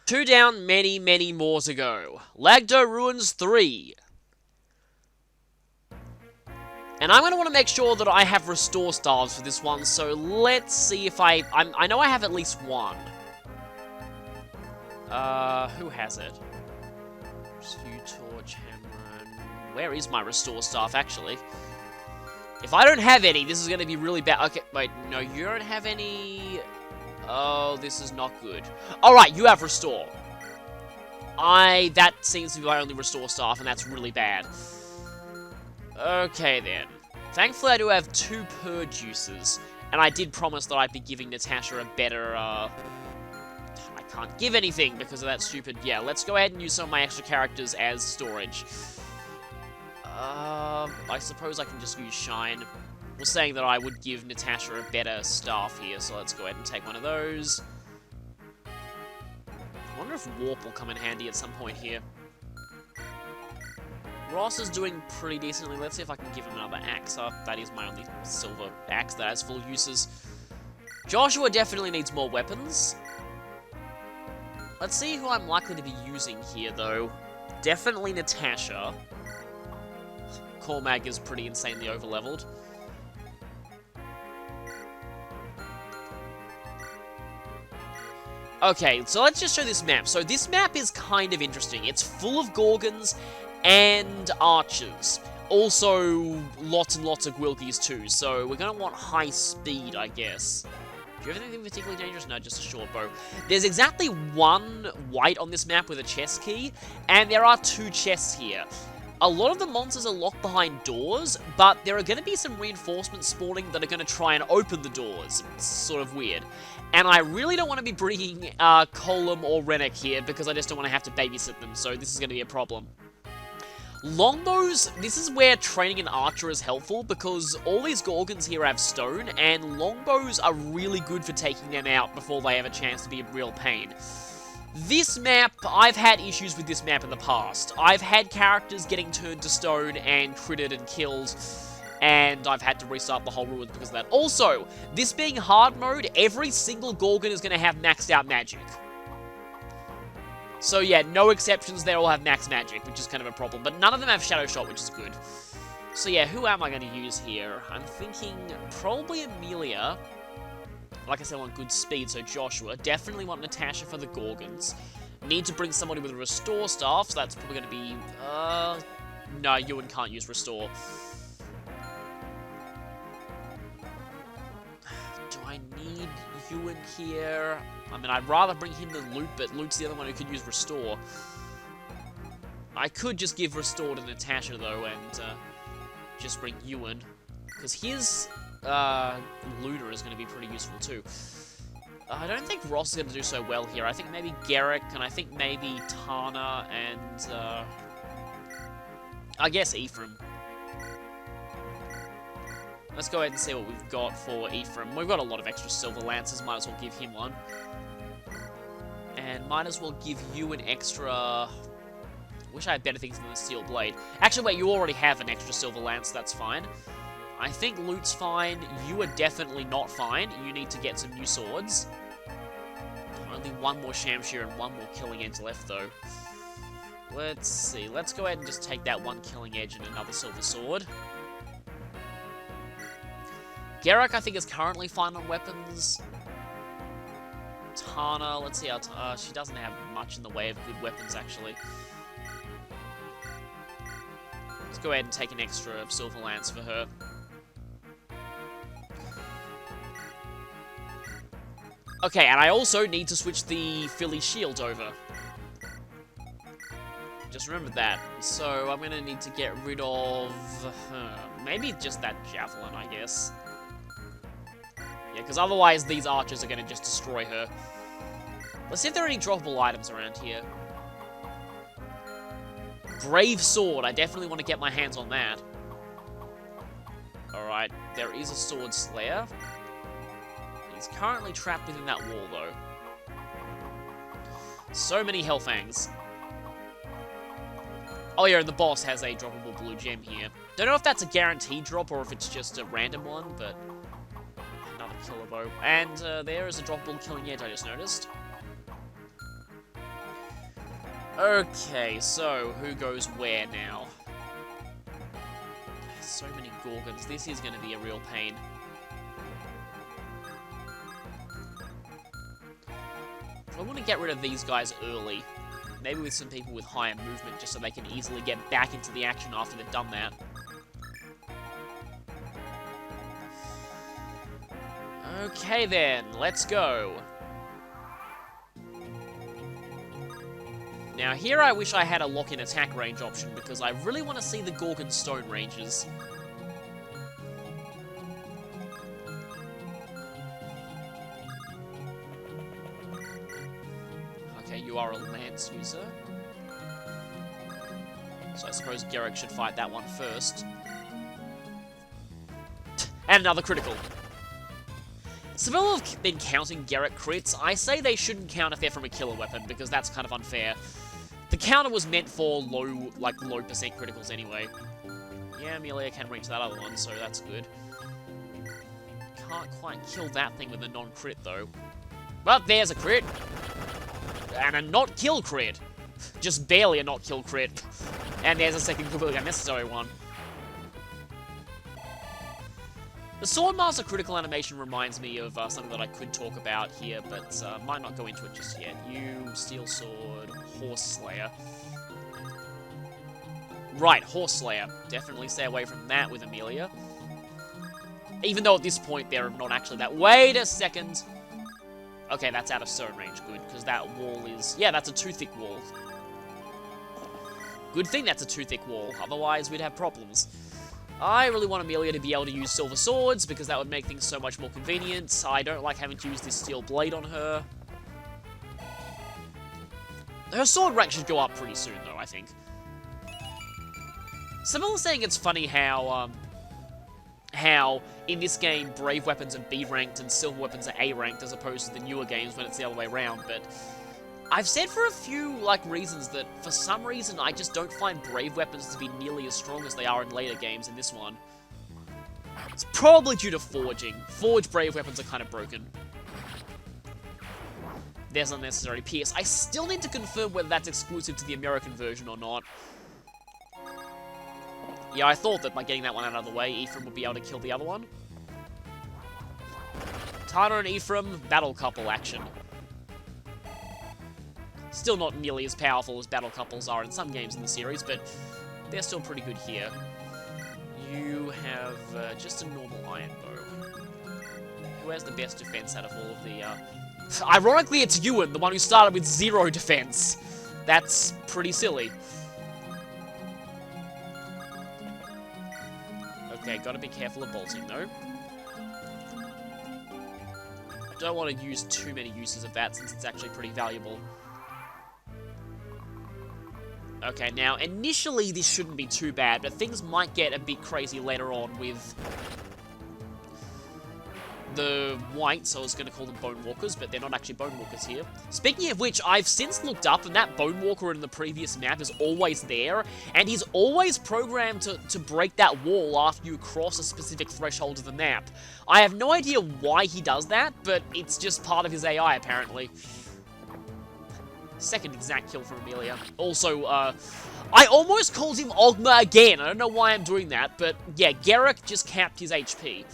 Two down, many, many more to go. Lagdou Ruins 3. And I'm going to want to make sure that I have restore stars for this one, so let's see if I know I have at least one. Who has it? Rescue Torch, Hammer. Where is my restore staff, actually? If I don't have any, this is going to be really bad. Okay, wait, no, you don't have any... Oh, this is not good. Alright, you have restore. That seems to be my only restore staff, and that's really bad. Okay, then. Thankfully, I do have 2 purge uses, and I did promise that I'd be giving Natasha a better, I can't give anything because of that stupid... Yeah, let's go ahead and use some of my extra characters as storage. I suppose I can just use Shine. Was saying that I would give Natasha a better staff here, so let's go ahead and take one of those. I wonder if Warp will come in handy at some point here. Ross is doing pretty decently. Let's see if I can give him another axe up. That is my only silver axe that has full uses. Joshua definitely needs more weapons. Let's see who I'm likely to be using here, though. Definitely Natasha. Cormag is pretty insanely overleveled. Okay, so let's just show this map. So this map is kind of interesting. It's full of Gorgons and archers. Also, lots and lots of Gwilkies too, so we're going to want high speed, I guess. Do you have anything particularly dangerous? No, just a short bow. There's exactly 1 white on this map with a chest key, and there are 2 chests here. A lot of the monsters are locked behind doors, but there are going to be some reinforcements spawning that are going to try and open the doors. It's sort of weird. And I really don't want to be bringing Colum or Rennick here, because I just don't want to have to babysit them, so this is going to be a problem. Longbows, this is where training an archer is helpful, because all these Gorgons here have stone, and longbows are really good for taking them out before they have a chance to be a real pain. This map, I've had issues with this map in the past. I've had characters getting turned to stone and critted and killed, and I've had to restart the whole ruins because of that. Also, this being hard mode, every single Gorgon is going to have maxed out magic. So yeah, no exceptions, they all have max magic, which is kind of a problem. But none of them have Shadow Shot, which is good. So yeah, who am I going to use here? I'm thinking probably Amelia. Like I said, I want good speed, so Joshua. Definitely want Natasha for the Gorgons. Need to bring somebody with a Restore Staff, so that's probably going to be... No, Ewan can't use Restore. Do I need Ewan here? I mean, I'd rather bring him than Loot, but Loot's the other one who could use Restore. I could just give Restore to Natasha, though, and just bring Ewan. Because his Looter is going to be pretty useful, too. I don't think Ross is going to do so well here. I think maybe Garrick, and I think maybe Tana, and I guess Ephraim. Let's go ahead and see what we've got for Ephraim. We've got a lot of extra Silver Lances, might as well give him one. And might as well give you an extra... Wish I had better things than the Steel Blade. Actually, wait, you already have an extra Silver Lance, that's fine. I think Loot's fine. You are definitely not fine. You need to get some new swords. Only 1 more Shamshir and 1 more Killing Edge left, though. Let's see. Let's go ahead and just take that 1 Killing Edge and another Silver Sword. Garrick, I think, is currently fine on weapons. Tana, let's see how... she doesn't have much in the way of good weapons, actually. Let's go ahead and take an extra Silver Lance for her. Okay, and I also need to switch the Philly Shield over. Just remembered that. So I'm going to need to get rid of... maybe just that Javelin, I guess. Yeah, because otherwise these archers are going to just destroy her. Let's see if there are any droppable items around here. Brave Sword. I definitely want to get my hands on that. Alright, there is a Sword Slayer. He's currently trapped within that wall, though. So many Hellfangs. Oh yeah, and the boss has a droppable blue gem here. Don't know if that's a guaranteed drop or if it's just a random one, but... Another Killer Bow. And there is a droppable Killing Edge I just noticed. Okay, so who goes where now? So many Gorgons. This is going to be a real pain. I want to get rid of these guys early. Maybe with some people with higher movement, just so they can easily get back into the action after they've done that. Okay then, let's go. Now here I wish I had a lock-in attack range option, because I really want to see the Gorgon stone ranges. Okay, you are a lance user. So I suppose Garrick should fight that one first. And another critical. Some people have been counting Garrick crits. I say they shouldn't count if they're from a killer weapon, because that's kind of unfair. The counter was meant for low percent criticals anyway. Yeah, Amelia can reach that other one, so that's good. Can't quite kill that thing with a non-crit, though. Well, there's a crit. And a not-kill crit. Just barely a not-kill crit. And there's a second completely unnecessary one. The Swordmaster critical animation reminds me of something that I could talk about here, but might not go into it just yet. You, Steel Sword, Horse Slayer. Right, Horse Slayer. Definitely stay away from that with Amelia. Even though at this point they're not actually that. Wait a second! Okay, that's out of stone range, good, because that wall is... Yeah, that's a too-thick wall. Good thing that's a too-thick wall, otherwise we'd have problems. I really want Amelia to be able to use silver swords, because that would make things so much more convenient. I don't like having to use this steel blade on her. Her sword rank should go up pretty soon, though, I think. Some people are saying it's funny how in this game, brave weapons are B ranked and silver weapons are A ranked, as opposed to the newer games when it's the other way around, but... I've said for a few, reasons that, for some reason, I just don't find brave weapons to be nearly as strong as they are in later games in this one. It's probably due to forging. Forged brave weapons are kind of broken. There's unnecessary pierce. I still need to confirm whether that's exclusive to the American version or not. Yeah, I thought that by getting that one out of the way, Ephraim would be able to kill the other one. Tana and Ephraim, battle couple action. Still not nearly as powerful as battle couples are in some games in the series, but they're still pretty good here. You have just a normal iron bow. Who has the best defense out of all of the... Ironically, it's Ewan, the one who started with 0 defense. That's pretty silly. Okay, gotta be careful of bolting, though. I don't want to use too many uses of that, since it's actually pretty valuable. Okay, now, initially this shouldn't be too bad, but things might get a bit crazy later on with the whites. I was going to call them Bone Walkers, but they're not actually Bone Walkers here. Speaking of which, I've since looked up, and that Bone Walker in the previous map is always there, and he's always programmed to break that wall after you cross a specific threshold of the map. I have no idea why he does that, but it's just part of his AI, apparently. Second exact kill from Amelia. Also, I almost called him Ogma again. I don't know why I'm doing that, but yeah, Garrick just capped his HP.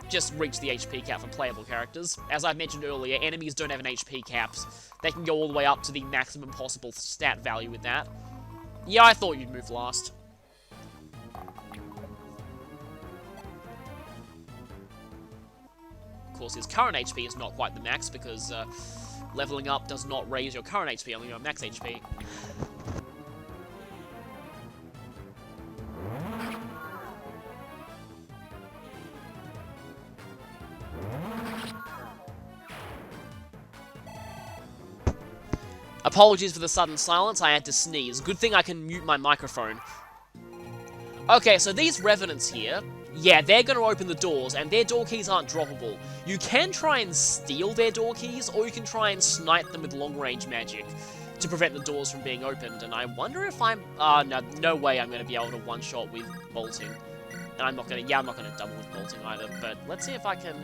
Just reached the HP cap for playable characters. As I mentioned earlier, enemies don't have an HP cap. They can go all the way up to the maximum possible stat value with that. Yeah, I thought you'd move last. Of course, his current HP is not quite the max, because leveling up does not raise your current HP, only your max HP. Apologies for the sudden silence, I had to sneeze. Good thing I can mute my microphone. Okay, so these Revenants here, yeah, they're going to open the doors, and their door keys aren't droppable. You can try and steal their door keys, or you can try and snipe them with long-range magic to prevent the doors from being opened, and I wonder if I'm... no way I'm going to be able to one-shot with bolting. And I'm not going to... Yeah, I'm not going to double with bolting either, but let's see if I can...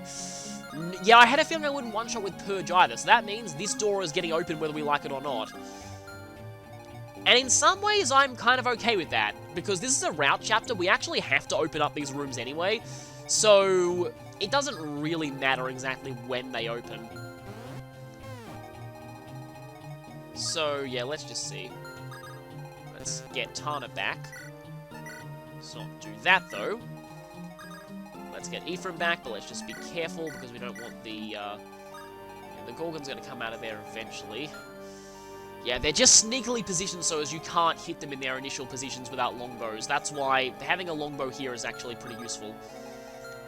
Yeah, I had a feeling I wouldn't one-shot with Purge either, so that means this door is getting open whether we like it or not. And in some ways, I'm kind of okay with that, because this is a route chapter, we actually have to open up these rooms anyway, so it doesn't really matter exactly when they open. So, yeah, let's just see. Let's get Tana back. Let's not do that, though. Let's get Ephraim back, but let's just be careful, because we don't want the Gorgon's going to come out of there eventually. Yeah, they're just sneakily positioned so as you can't hit them in their initial positions without longbows. That's why having a longbow here is actually pretty useful.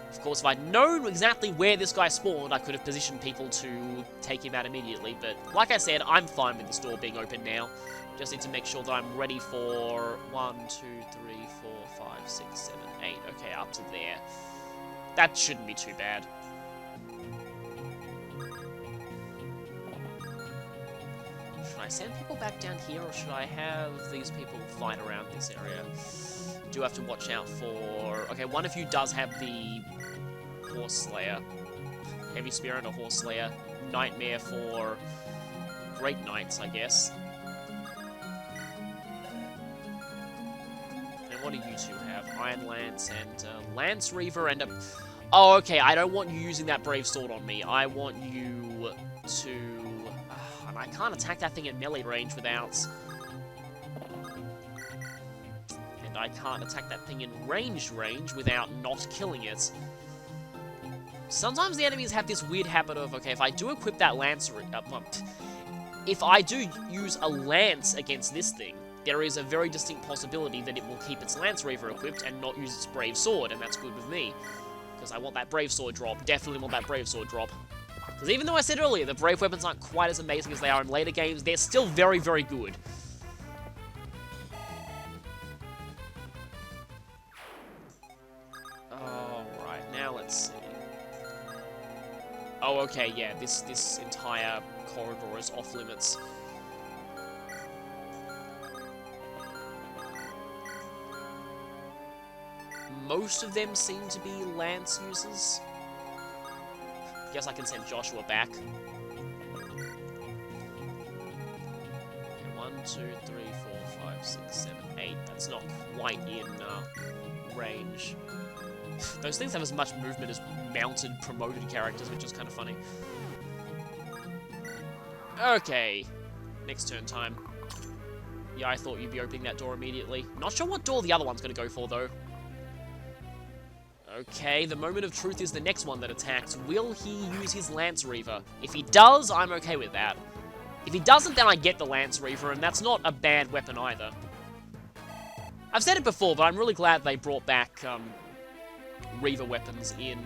Of course, if I'd known exactly where this guy spawned, I could have positioned people to take him out immediately. But like I said, I'm fine with this door being open now. Just need to make sure that I'm ready for 1, 2, 3, 4, 5, 6, 7, 8. Okay, up to there. That shouldn't be too bad. Should I send people back down here, or should I have these people fight around this area? Do have to watch out for... Okay, one of you does have the Horse Slayer. Heavy Spirit or Horse Slayer. Nightmare for Great Knights, I guess. And what do you two have? Iron Lance and Lance Reaver and a... Oh, okay, I don't want you using that Brave Sword on me. I want you to... and I can't attack that thing in melee range without... And I can't attack that thing in ranged range without not killing it. Sometimes the enemies have this weird habit of, okay, if I do equip that lance... if I do use a lance against this thing, there is a very distinct possibility that it will keep its Lance Reaver equipped and not use its Brave Sword, and that's good with me. Because I want that Brave Sword drop. Definitely want that Brave Sword drop. Because even though I said earlier, the Brave weapons aren't quite as amazing as they are in later games, they're still very, very good. Alright, now let's see. Oh, okay, yeah, this entire corridor is off limits. Most of them seem to be lance users. Guess I can send Joshua back. Okay, 1, 2, 3, 4, 5, 6, 7, 8. That's not quite in range. Those things have as much movement as mounted, promoted characters, which is kind of funny. Okay, next turn time. Yeah, I thought you'd be opening that door immediately. Not sure what door the other one's going to go for, though. Okay, the moment of truth is the next one that attacks. Will he use his Lance Reaver? If he does, I'm okay with that. If he doesn't, then I get the Lance Reaver, and that's not a bad weapon either. I've said it before, but I'm really glad they brought back Reaver weapons in...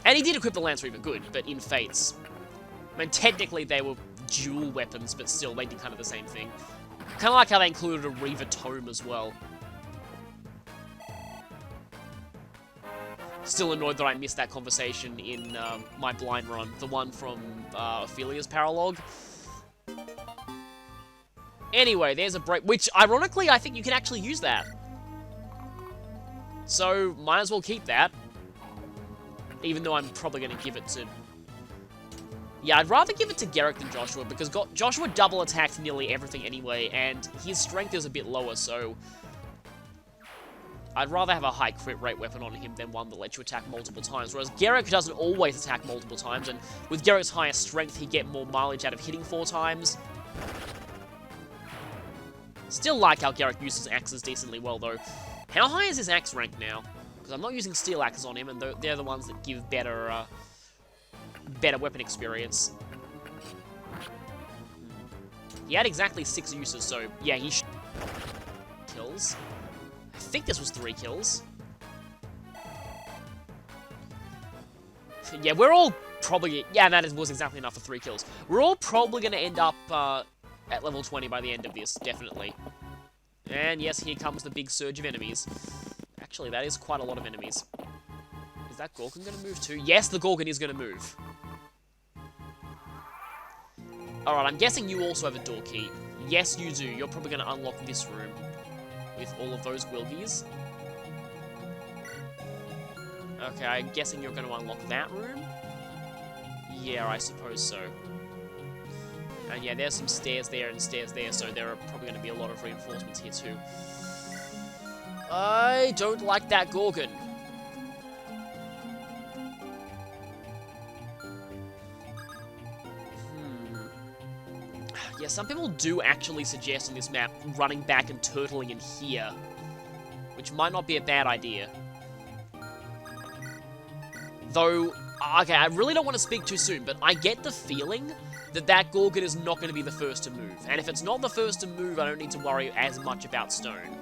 And he did equip the Lance Reaver, good, but in Fates. I mean, technically they were dual weapons, but still, they did kind of the same thing. Kind of like how they included a Reaver Tome as well. Still annoyed that I missed that conversation in my blind run, the one from Ophelia's Paralogue. Anyway, there's a break, which, ironically, I think you can actually use that. So, might as well keep that. Even though I'm probably going to give it to... Yeah, I'd rather give it to Garrick than Joshua, because Joshua double attacked nearly everything anyway, and his strength is a bit lower, so... I'd rather have a high crit rate weapon on him than one that lets you attack multiple times, whereas Garrick doesn't always attack multiple times, and with Garrick's higher strength, he'd get more mileage out of hitting 4 times. Still like how Garrick uses axes decently well, though. How high is his axe rank now? Because I'm not using steel axes on him, and they're the ones that give better, better weapon experience. He had exactly 6 uses, so yeah, he kills. I think this was 3 kills. Yeah, we're all probably... Yeah, that was exactly enough for 3 kills. We're all probably going to end up at level 20 by the end of this, definitely. And yes, here comes the big surge of enemies. Actually, that is quite a lot of enemies. Is that Gorgon going to move too? Yes, the Gorgon is going to move. Alright, I'm guessing you also have a door key. Yes, you do. You're probably going to unlock this room with all of those Wilgies. Okay, I'm guessing you're going to unlock that room? Yeah, I suppose so. And yeah, there's some stairs there and stairs there, so there are probably going to be a lot of reinforcements here too. I don't like that Gorgon. Yeah, some people do actually suggest on this map running back and turtling in here, which might not be a bad idea. Though, okay, I really don't want to speak too soon, but I get the feeling that that Gorgon is not going to be the first to move. And if it's not the first to move, I don't need to worry as much about stone.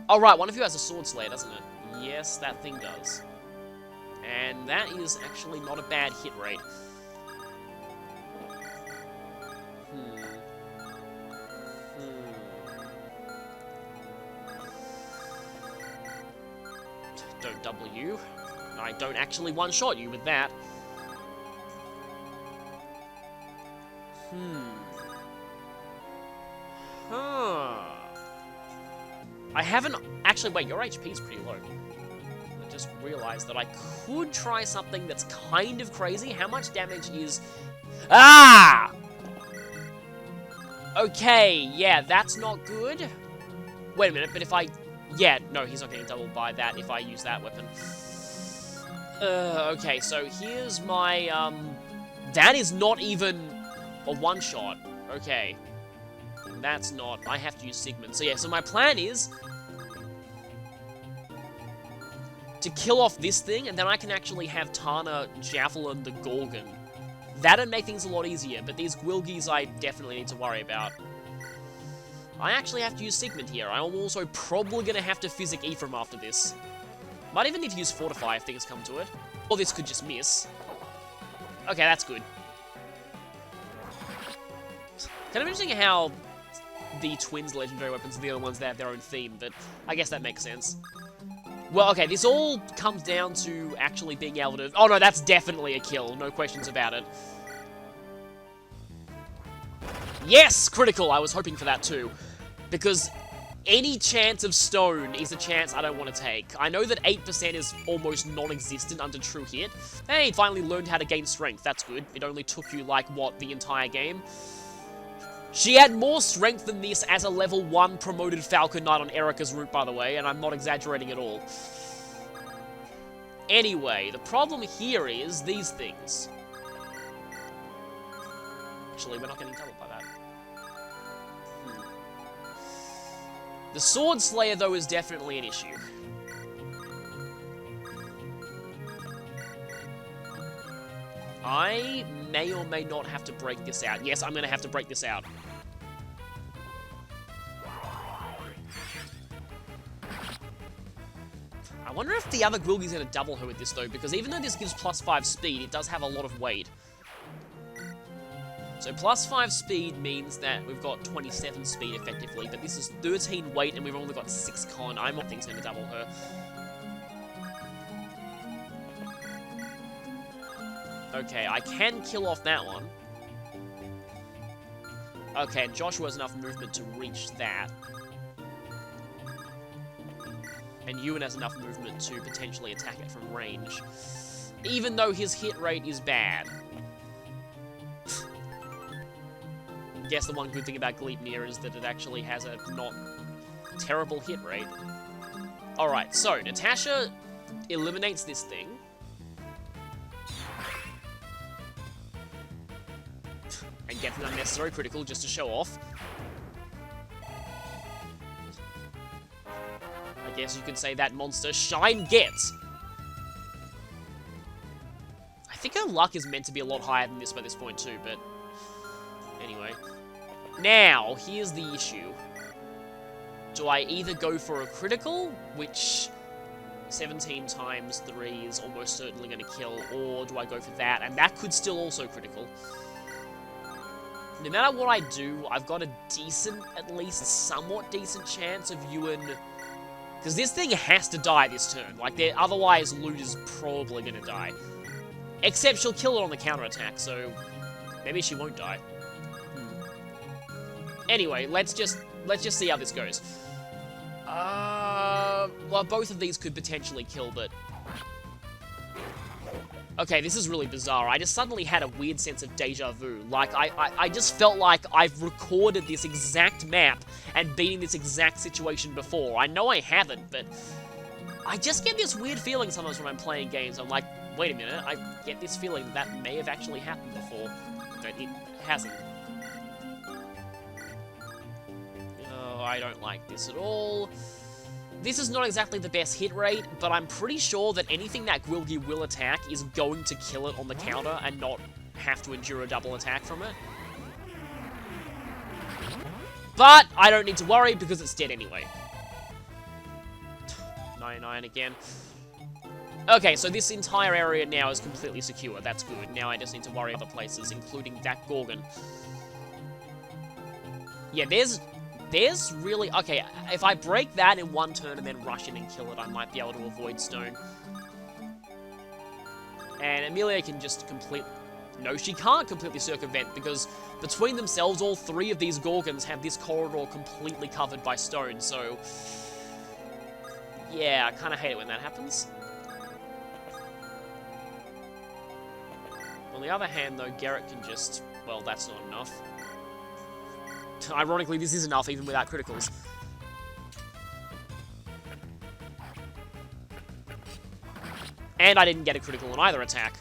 Oh, right, one of you has a sword slayer, doesn't it? Yes, that thing does. And that is actually not a bad hit rate. Don't double you. I don't actually one-shot you with that. I haven't... Actually, wait, your HP is pretty low. I just realized that I could try something that's kind of crazy. How much damage is... Ah! Okay, yeah, that's not good. Wait a minute, but if I... Yeah, no, he's not getting doubled by that if I use that weapon. Okay, so here's my, That is not even a one-shot. Okay. That's not... I have to use Sigmund. So yeah, so my plan is... to kill off this thing, and then I can actually have Tana javelin the Gorgon. That'd make things a lot easier, but these Gwilgies I definitely need to worry about. I actually have to use Sigmund here. I'm also probably going to have to Physic Ephraim after this. Might even need to use Fortify if things come to it. Or this could just miss. Okay, that's good. Kind of interesting how the Twins legendary weapons are the only ones that have their own theme, but I guess that makes sense. Well, okay, this all comes down to actually being able to... Oh no, that's definitely a kill, no questions about it. Yes! Critical! I was hoping for that too. Because any chance of stone is a chance I don't want to take. I know that 8% is almost non-existent under true hit. Hey, finally learned how to gain strength. That's good. It only took you, like, what, the entire game? She had more strength than this as a level 1 promoted Falcon Knight on Erica's route, by the way, and I'm not exaggerating at all. Anyway, the problem here is these things. Actually, we're not getting doubled by that. The Sword Slayer, though, is definitely an issue. I may or may not have to break this out. Yes, I'm going to have to break this out. I wonder if the other Gwilgie's going to double her with this, though, because even though this gives +5 speed, it does have a lot of weight. So +5 speed means that we've got 27 speed, effectively, but this is 13 weight, and we've only got 6 con. I don't think it's going to double her. Okay, I can kill off that one. Okay, and Joshua has enough movement to reach that. And Ewan has enough movement to potentially attack it from range. Even though his hit rate is bad. Guess the one good thing about Gleipnir is that it actually has a not terrible hit rate. Alright, so Natasha eliminates this thing. And gets an unnecessary critical just to show off. I guess you could say that monster Shine gets. I think her luck is meant to be a lot higher than this by this point too, but anyway. Now, here's the issue. Do I either go for a critical, which 17 times 3 is almost certainly going to kill, or do I go for that, and that could still also critical. No matter what I do, I've got a decent, at least somewhat decent chance of Ewan... Because this thing has to die this turn. Like, otherwise, Loot is probably going to die. Except she'll kill it on the counterattack, so maybe she won't die. Anyway, let's just see how this goes. Well, both of these could potentially kill, but... Okay, this is really bizarre. I just suddenly had a weird sense of deja vu. Like, I just felt like I've recorded this exact map and been in this exact situation before. I know I haven't, but I just get this weird feeling sometimes when I'm playing games. I'm like, wait a minute, I get this feeling that may have actually happened before, but it hasn't. Oh, I don't like this at all. This is not exactly the best hit rate, but I'm pretty sure that anything that Gwilgy will attack is going to kill it on the counter and not have to endure a double attack from it. But I don't need to worry because it's dead anyway. 99 again. Okay, so this entire area now is completely secure. That's good. Now I just need to worry other places, including that Gorgon. Yeah, there's really... Okay, if I break that in one turn and then rush in and kill it, I might be able to avoid stone. And Amelia can just No, she can't completely circumvent, because between themselves, all three of these Gorgons have this corridor completely covered by stone, so... Yeah, I kind of hate it when that happens. On the other hand, though, Garrett can just... Well, that's not enough. Ironically, this is enough even without criticals. And I didn't get a critical on either attack.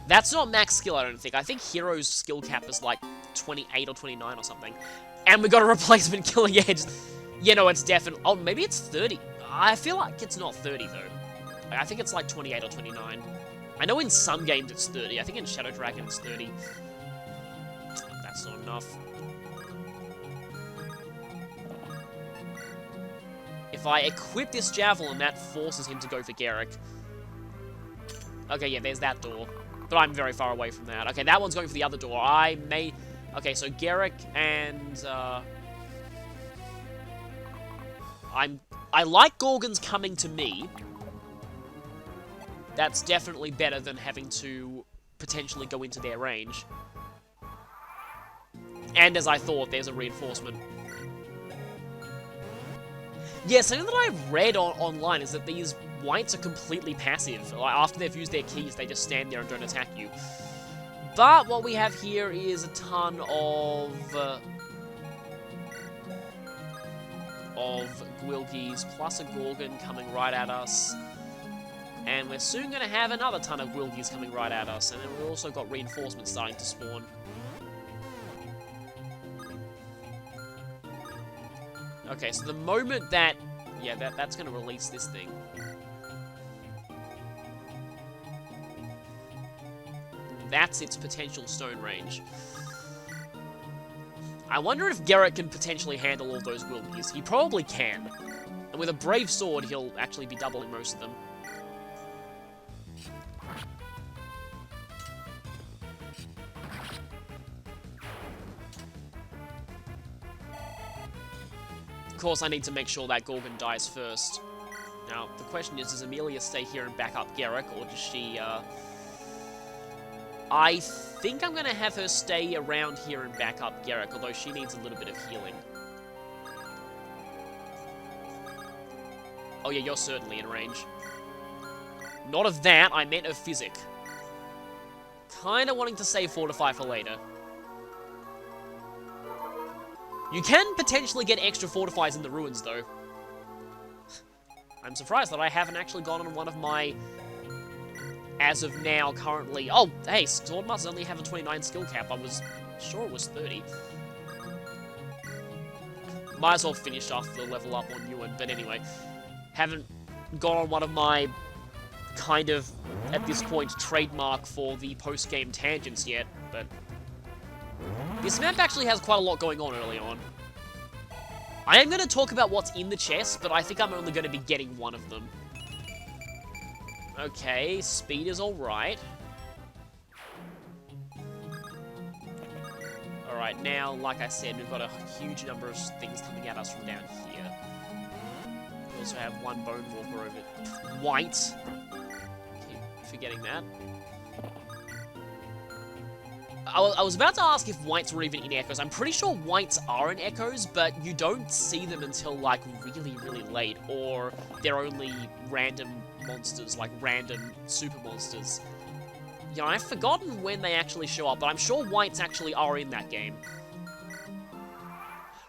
That's not max skill, I don't think. I think Hero's skill cap is like 28 or 29 or something. And we got a replacement killing edge. Yeah, no, it's definitely... Oh, maybe it's 30. I feel like it's not 30, though. I think it's like 28 or 29. I know in some games it's 30. I think in Shadow Dragon it's 30. That's not enough. If I equip this Javelin, that forces him to go for Garrick. Okay, yeah, there's that door. But I'm very far away from that. Okay, that one's going for the other door. I may... Okay, so Garrick and... I like Gorgons coming to me. That's definitely better than having to potentially go into their range. And as I thought, there's a reinforcement. Yeah, something that I've read online is that these whites are completely passive. Like, after they've used their keys, they just stand there and don't attack you. But what we have here is a ton of Gwilgies, plus a Gorgon coming right at us. And we're soon going to have another ton of Gwilgies coming right at us. And then we've also got reinforcements starting to spawn. Okay, so the moment that... Yeah, that's going to release this thing. That's its potential stone range. I wonder if Garrett can potentially handle all those Gwilgies. He probably can. And with a Brave Sword, he'll actually be doubling most of them. Of course, I need to make sure that Gorgon dies first. Now, the question is, does Amelia stay here and back up Garrick, or does she, I think I'm gonna have her stay around here and back up Garrick, although she needs a little bit of healing. Oh yeah, you're certainly in range. Not of that, I meant of Physic. Kinda wanting to save Fortify for later. You can potentially get extra fortifies in the ruins, though. I'm surprised that I haven't actually gone on one of my, as of now, currently... Oh, hey, Swordmasters only have a 29 skill cap. I was sure it was 30. Might as well finish off the level up on Ewan, but anyway. Haven't gone on one of my, kind of, at this point, trademark for the post-game tangents yet, but... This map actually has quite a lot going on early on. I am going to talk about what's in the chest, but I think I'm only going to be getting one of them. Okay, speed is alright. Alright, now, like I said, we've got a huge number of things coming at us from down here. We also have one Bone Walker over white. Keep forgetting that. I was about to ask if whites were even in Echoes. I'm pretty sure whites are in Echoes, but you don't see them until, like, really, really late, or they're only random monsters, like random super monsters. You know, I've forgotten when they actually show up, but I'm sure whites actually are in that game.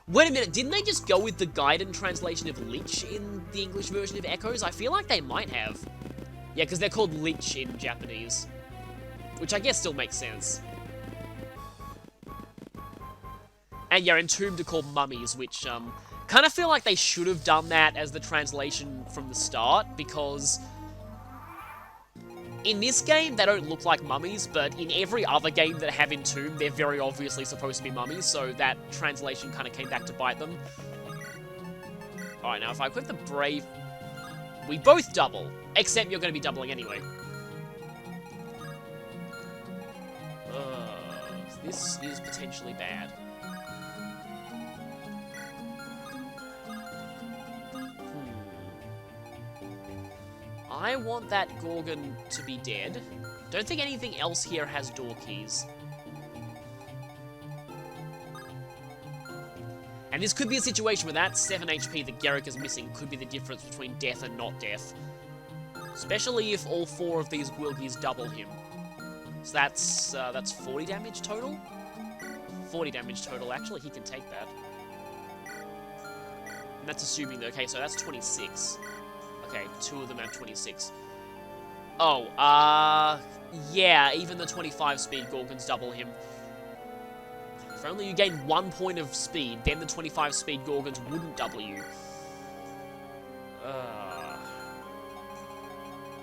Wait a minute, didn't they just go with the Gaiden translation of Lich in the English version of Echoes? I feel like they might have. Yeah, because they're called Lich in Japanese. Which I guess still makes sense. And yeah, Entombed are called mummies, which, kind of feel like they should have done that as the translation from the start, because in this game, they don't look like mummies, but in every other game that have Entombed, they're very obviously supposed to be mummies, so that translation kind of came back to bite them. Alright, now if I equip the Brave, we both double, except you're going to be doubling anyway. This is potentially bad. I want that Gorgon to be dead. Don't think anything else here has door keys. And this could be a situation where that 7 HP that Garrick is missing could be the difference between death and not death. Especially if all 4 of these Gwilgies double him. So that's 40 damage total? 40 damage total, actually, he can take that. And that's assuming, okay, so that's 26. Okay, 2 of them have 26. Oh, yeah, even the 25 speed Gorgons double him. If only you gained 1 point of speed, then the 25 speed Gorgons wouldn't double you.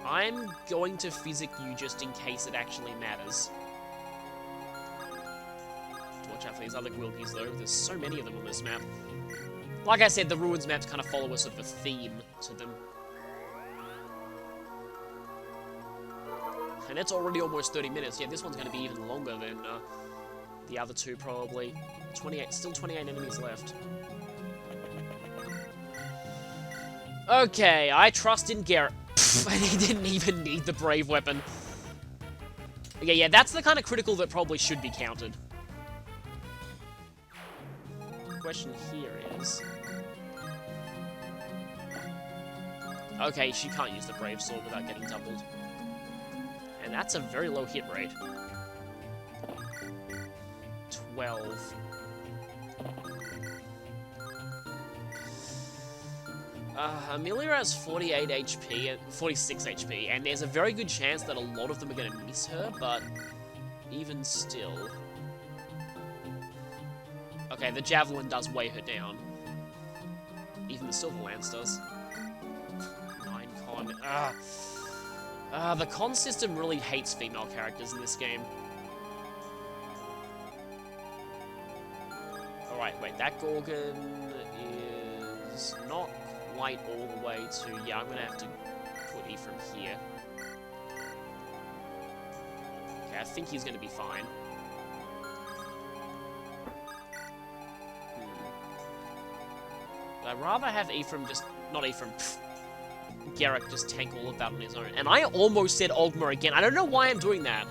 I'm going to physic you just in case it actually matters. Watch out for these other Gwilgies, though. There's so many of them on this map. Like I said, the Ruins maps kind of follow a sort of a theme to them. And it's already almost 30 minutes. Yeah, this one's going to be even longer than the other 2, probably. 28, still 28 enemies left. Okay, I trust in Garrett. And he didn't even need the Brave weapon. Okay, yeah, that's the kind of critical that probably should be counted. The question here is... Okay, she can't use the Brave Sword without getting doubled. And that's a very low hit rate. 12. Amelia has 48 HP, 46 HP, and there's a very good chance that a lot of them are going to miss her, but even still... Okay, the Javelin does weigh her down. Even the Silver Lance does. 9 con... the con system really hates female characters in this game. Alright, wait, that Gorgon is not quite all the way to... Yeah, I'm gonna have to put Ephraim here. Okay, I think he's gonna be fine. But I'd rather have Ephraim just... Not Ephraim, Garrick just tank all of that on his own. And I almost said Ogma again. I don't know why I'm doing that.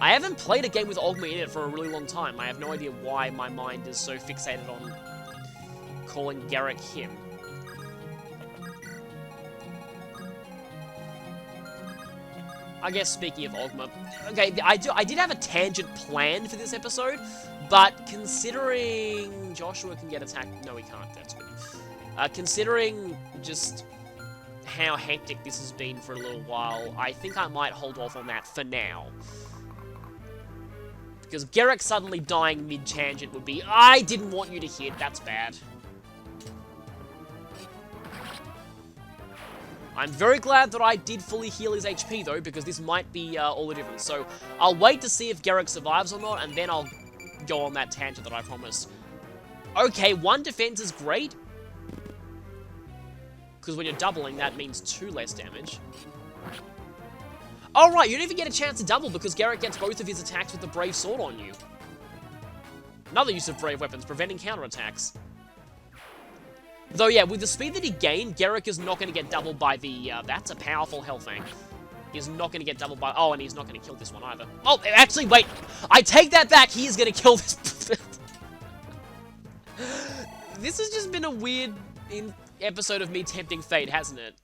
I haven't played a game with Ogma in it for a really long time. I have no idea why my mind is so fixated on calling Garrick him. I guess speaking of Ogma, okay, I did have a tangent planned for this episode, but considering Joshua can get attacked, no he can't, that's good. Considering just how hectic this has been for a little while, I think I might hold off on that for now. Because Garrick suddenly dying mid-tangent would be, I didn't want you to hit, that's bad. I'm very glad that I did fully heal his HP, though, because this might be all the difference. So, I'll wait to see if Garrick survives or not, and then I'll go on that tangent that I promised. Okay, 1 defense is great. Because when you're doubling, that means 2 less damage. Oh, right, you don't even get a chance to double because Garrick gets both of his attacks with the Brave Sword on you. Another use of Brave Weapons, preventing counterattacks. Though, yeah, with the speed that he gained, Garrick is not going to get doubled by the... that's a powerful Hellfang. is not going to get doubled by... Oh, and he's not going to kill this one either. Oh, actually, wait. I take that back. He is going to kill this... This has just been a weird episode of me tempting fate, hasn't it?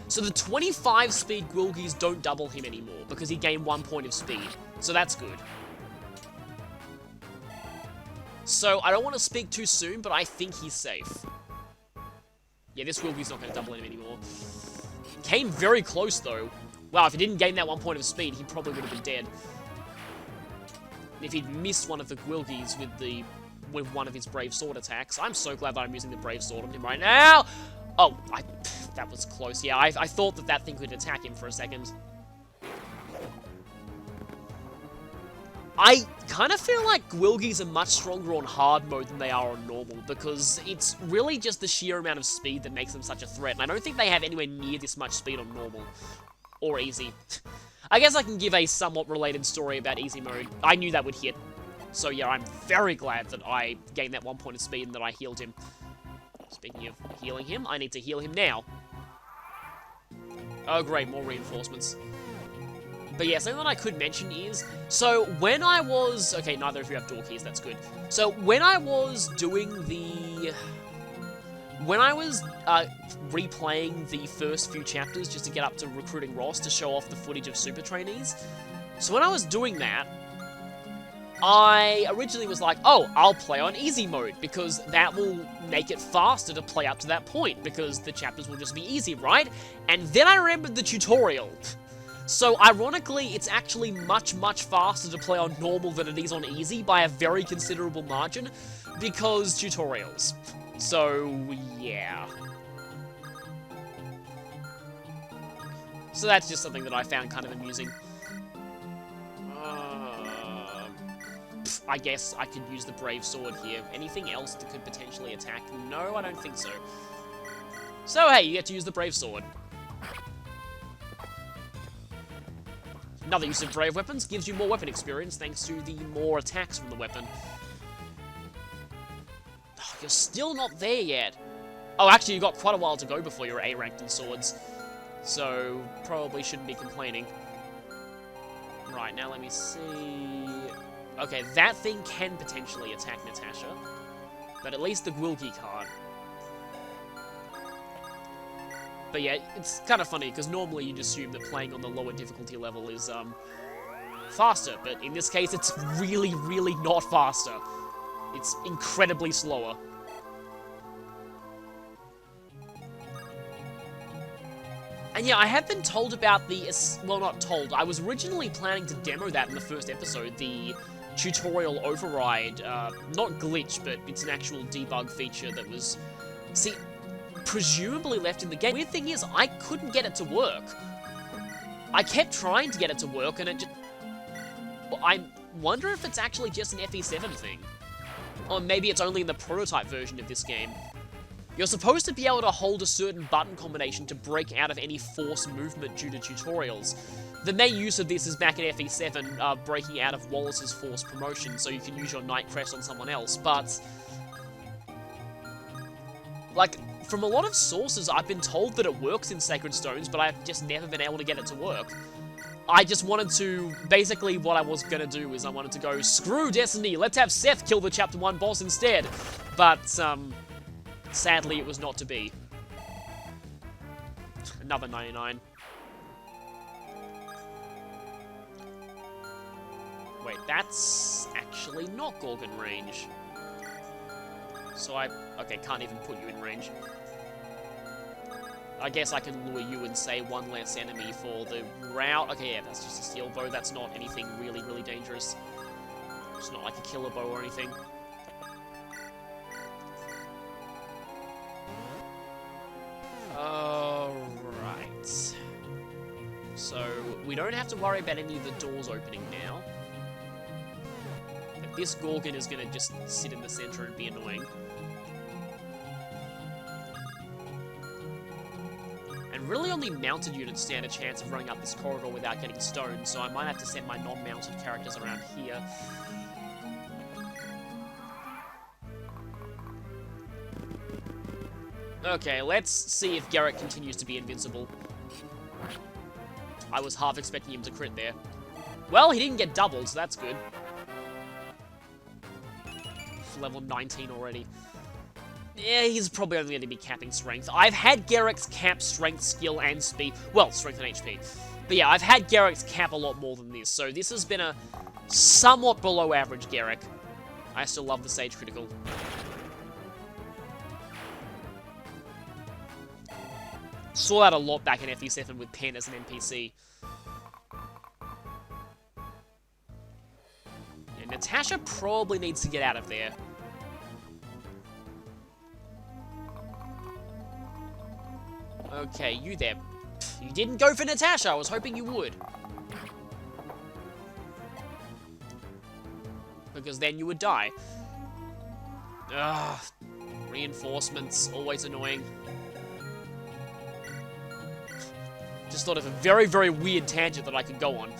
So the 25 speed Gwilgies don't double him anymore, because he gained 1 point of speed. So that's good. So, I don't want to speak too soon, but I think he's safe. Yeah, this Gwilgie's not going to double him anymore. Came very close, though. Wow, if he didn't gain that 1 point of speed, he probably would have been dead. If he'd missed one of the Gwilgies with one of his Brave Sword attacks. I'm so glad that I'm using the Brave Sword on him right now. Oh, that was close. Yeah, I thought that thing could attack him for a second. I kind of feel like Gwilgies are much stronger on hard mode than they are on normal, because it's really just the sheer amount of speed that makes them such a threat, and I don't think they have anywhere near this much speed on normal. Or easy. I guess I can give a somewhat related story about easy mode. I knew that would hit. So yeah, I'm very glad that I gained that 1 point of speed and that I healed him. Speaking of healing him, I need to heal him now. Oh great, more reinforcements. But yeah, something that I could mention is, so when I was, okay, neither of you have door keys, that's good. So when I was doing when I was replaying the first few chapters just to get up to recruiting Ross to show off the footage of super trainees, so when I was doing that, I originally was like, oh, I'll play on easy mode, because that will make it faster to play up to that point, because the chapters will just be easy, right? And then I remembered the tutorial. So, ironically, it's actually much, much faster to play on normal than it is on easy by a very considerable margin, because tutorials. So, yeah. So that's just something that I found kind of amusing. I guess I could use the Brave Sword here. Anything else that could potentially attack? No, I don't think so. So, hey, you get to use the Brave Sword. Another use of Brave Weapons gives you more weapon experience thanks to the more attacks from the weapon. Oh, you're still not there yet. Oh, actually, you've got quite a while to go before you're A-ranked in swords. So, probably shouldn't be complaining. Right, now let me see... Okay, that thing can potentially attack Natasha, but at least the Gwilgie can't. But yeah, it's kind of funny, because normally you'd assume that playing on the lower difficulty level is, faster, but in this case, it's really, really not faster. It's incredibly slower. And yeah, I have been told about the... Well, not told. I was originally planning to demo that in the first episode, the tutorial override. Not glitch, but it's an actual debug feature that was... See, presumably left in the game. Weird thing is, I couldn't get it to work. I kept trying to get it to work, and it just... I wonder if it's actually just an FE7 thing. Or maybe it's only in the prototype version of this game. You're supposed to be able to hold a certain button combination to break out of any forced movement due to tutorials. The main use of this is back in FE7, breaking out of Wallace's forced promotion, so you can use your Night Crest on someone else, but... Like, from a lot of sources, I've been told that it works in Sacred Stones, but I've just never been able to get it to work. I just wanted to... Basically, what I was gonna do is I wanted to go, screw Destiny, let's have Seth kill the Chapter 1 boss instead. But, sadly, it was not to be. Another 99. Wait, that's actually not Gorgon range. So okay, can't even put you in range. I guess I can lure you and say one less enemy for the route. Okay, yeah, that's just a steel bow. That's not anything really, really dangerous. It's not like a killer bow or anything. Alright. So, we don't have to worry about any of the doors opening now. But this Gorgon is going to just sit in the center and be annoying. And really only mounted units stand a chance of running up this corridor without getting stoned, so I might have to send my non-mounted characters around here. Okay, let's see if Garrett continues to be invincible. I was half expecting him to crit there. Well, he didn't get doubled, so that's good. Level 19 already. Yeah, he's probably only going to be capping strength. I've had Garrick's cap strength, skill, and speed. Well, strength and HP. But yeah, I've had Garrick's cap a lot more than this, so this has been a somewhat below average Garrick. I still love the Sage Critical. Saw that a lot back in FE7 with Pen as an NPC. And Natasha probably needs to get out of there. Okay, you there. You didn't go for Natasha, I was hoping you would. Because then you would die. Ugh. Reinforcements, always annoying. Just thought of a very, very weird tangent that I could go on.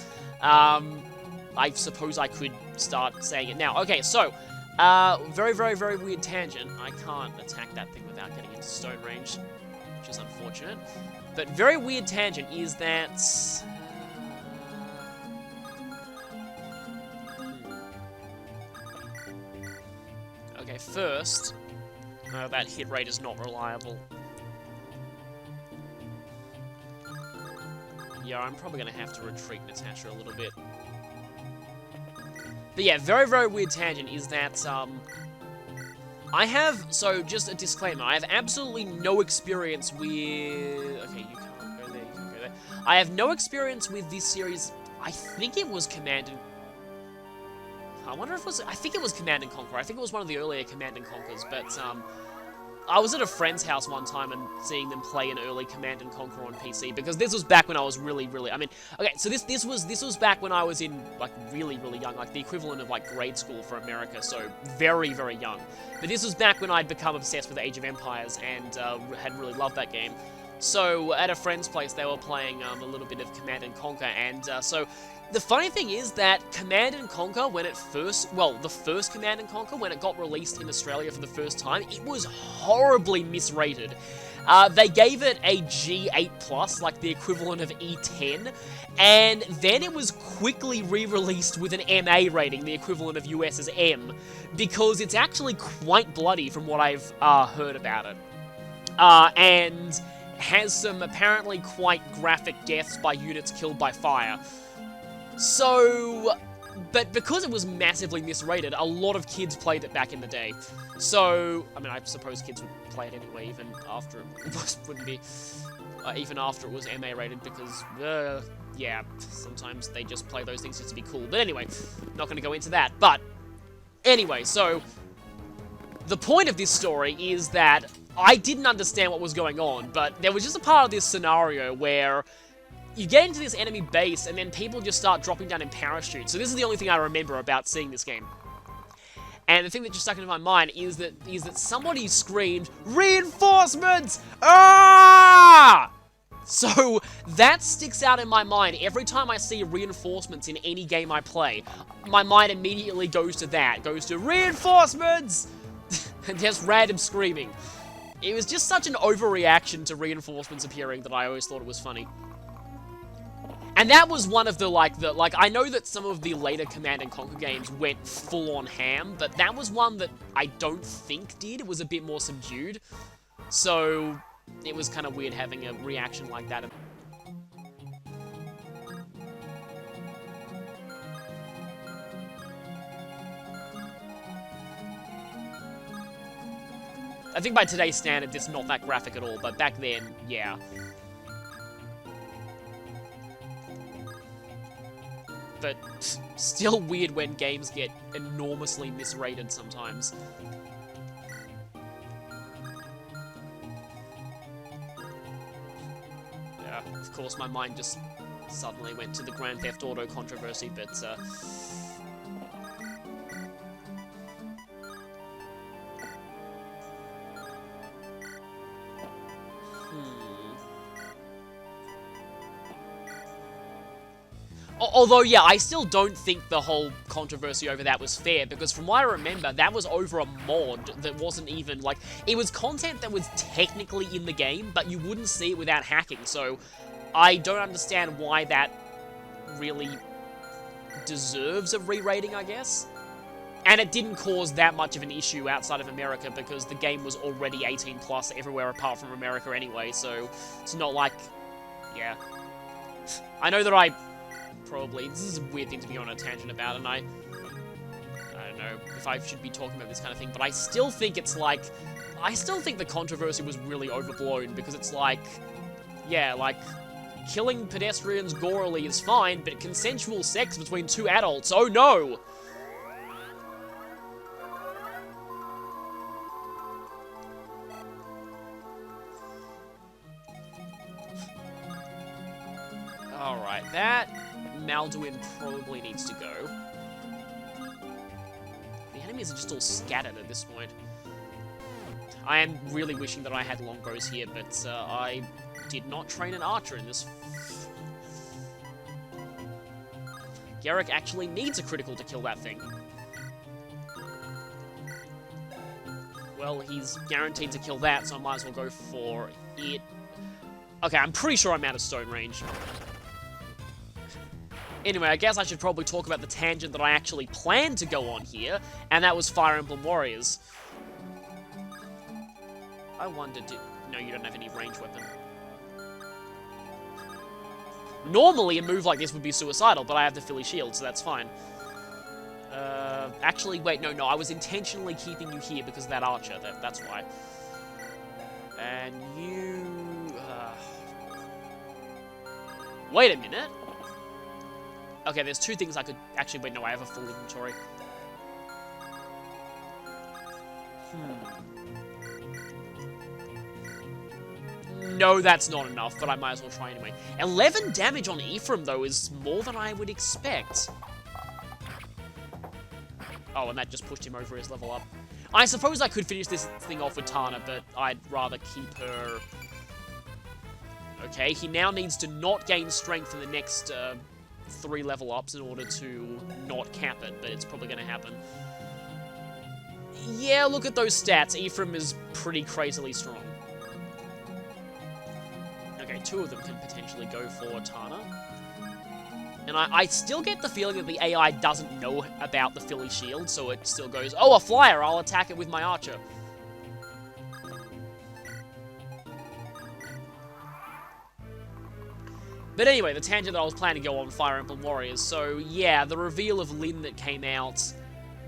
I suppose I could start saying it now. Okay, so, very, very, very weird tangent. I can't attack that thing without getting into stone range, which is unfortunate. But very weird tangent is that... Okay, first, that hit rate is not reliable. Yeah, I'm probably going to have to retreat Natasha a little bit. But yeah, very, very weird tangent is that, I have, so just a disclaimer, I have absolutely no experience with... Okay, you can't go there, you can't go there. I have no experience with this series. I think it was Command and... I wonder if it was... I think it was Command and Conquer. I think it was one of the earlier Command and Conquers, but, I was at a friend's house one time and seeing them play an early Command and Conquer on PC, because this was back when I was really, I mean, okay, so this was back when I was in, like, really, really young, like, the equivalent of, like, grade school for America, so very, very young. But this was back when I'd become obsessed with Age of Empires and had really loved that game. So, at a friend's place, they were playing a little bit of Command and Conquer, and so... The funny thing is that Command & Conquer, when it first... Well, the first Command & Conquer, when it got released in Australia for the first time, it was horribly misrated. They gave it a G8+, like the equivalent of E10, and then it was quickly re-released with an MA rating, the equivalent of US as M, because it's actually quite bloody from what I've heard about it. And has some apparently quite graphic deaths by units killed by fire. So, but because it was massively misrated, a lot of kids played it back in the day. So, I mean, I suppose kids would play it anyway, even after it wouldn't be, even after it was MA rated, because, yeah, sometimes they just play those things just to be cool. But anyway, not going to go into that. But, anyway, so, the point of this story is that I didn't understand what was going on, but there was just a part of this scenario where... You get into this enemy base, and then people just start dropping down in parachutes. So this is the only thing I remember about seeing this game. And the thing that just stuck into my mind is that somebody screamed, "Reinforcements! Ah!" So that sticks out in my mind. Every time I see reinforcements in any game I play, my mind immediately goes to that. Goes to, "Reinforcements!" And just random screaming. It was just such an overreaction to reinforcements appearing that I always thought it was funny. And that was one of the, I know that some of the later Command & Conquer games went full-on ham, but that was one that I don't think did. It was a bit more subdued. So, it was kind of weird having a reaction like that. I think by today's standards, it's not that graphic at all, but back then, yeah. But still weird when games get enormously misrated sometimes. Yeah, of course my mind just suddenly went to the Grand Theft Auto controversy, but Although, yeah, I still don't think the whole controversy over that was fair, because from what I remember, that was over a mod that wasn't even, like, it was content that was technically in the game, but you wouldn't see it without hacking, so I don't understand why that really deserves a re-rating, I guess. And it didn't cause that much of an issue outside of America because the game was already 18 plus everywhere apart from America anyway, so it's not like, yeah. I know that this is a weird thing to be on a tangent about, and I don't know if I should be talking about this kind of thing, but I still think it's like, I still think the controversy was really overblown because it's like, yeah, like, killing pedestrians gorily is fine, but consensual sex between two adults, oh no! Alright, that Malduin probably needs to go. The enemies are just all scattered at this point. I am really wishing that I had longbows here, but I did not train an archer in this. Garrick actually needs a critical to kill that thing. Well, he's guaranteed to kill that, so I might as well go for it. Okay, I'm pretty sure I'm out of stone range. Anyway, I guess I should probably talk about the tangent that I actually planned to go on here, and that was Fire Emblem Warriors. I wondered, no, you don't have any ranged weapon. Normally, a move like this would be suicidal, but I have the Philly Shield, so that's fine. Actually, wait, no, I was intentionally keeping you here because of that archer, that's why. And you... Wait a minute. Okay, there's two things I could... Actually, wait, no, I have a full inventory. No, that's not enough, but I might as well try anyway. 11 damage on Ephraim, though, is more than I would expect. Oh, and that just pushed him over his level up. I suppose I could finish this thing off with Tana, but I'd rather keep her... Okay, he now needs to not gain strength in the next 3 level ups in order to not cap it, but it's probably going to happen. Yeah, look at those stats. Ephraim is pretty crazily strong. Okay, 2 of them can potentially go for Tana. And I still get the feeling that the AI doesn't know about the Philly Shield, so it still goes, oh, a flyer, I'll attack it with my archer. But anyway, the tangent that I was planning to go on, Fire Emblem Warriors. So, yeah, the reveal of Lyn that came out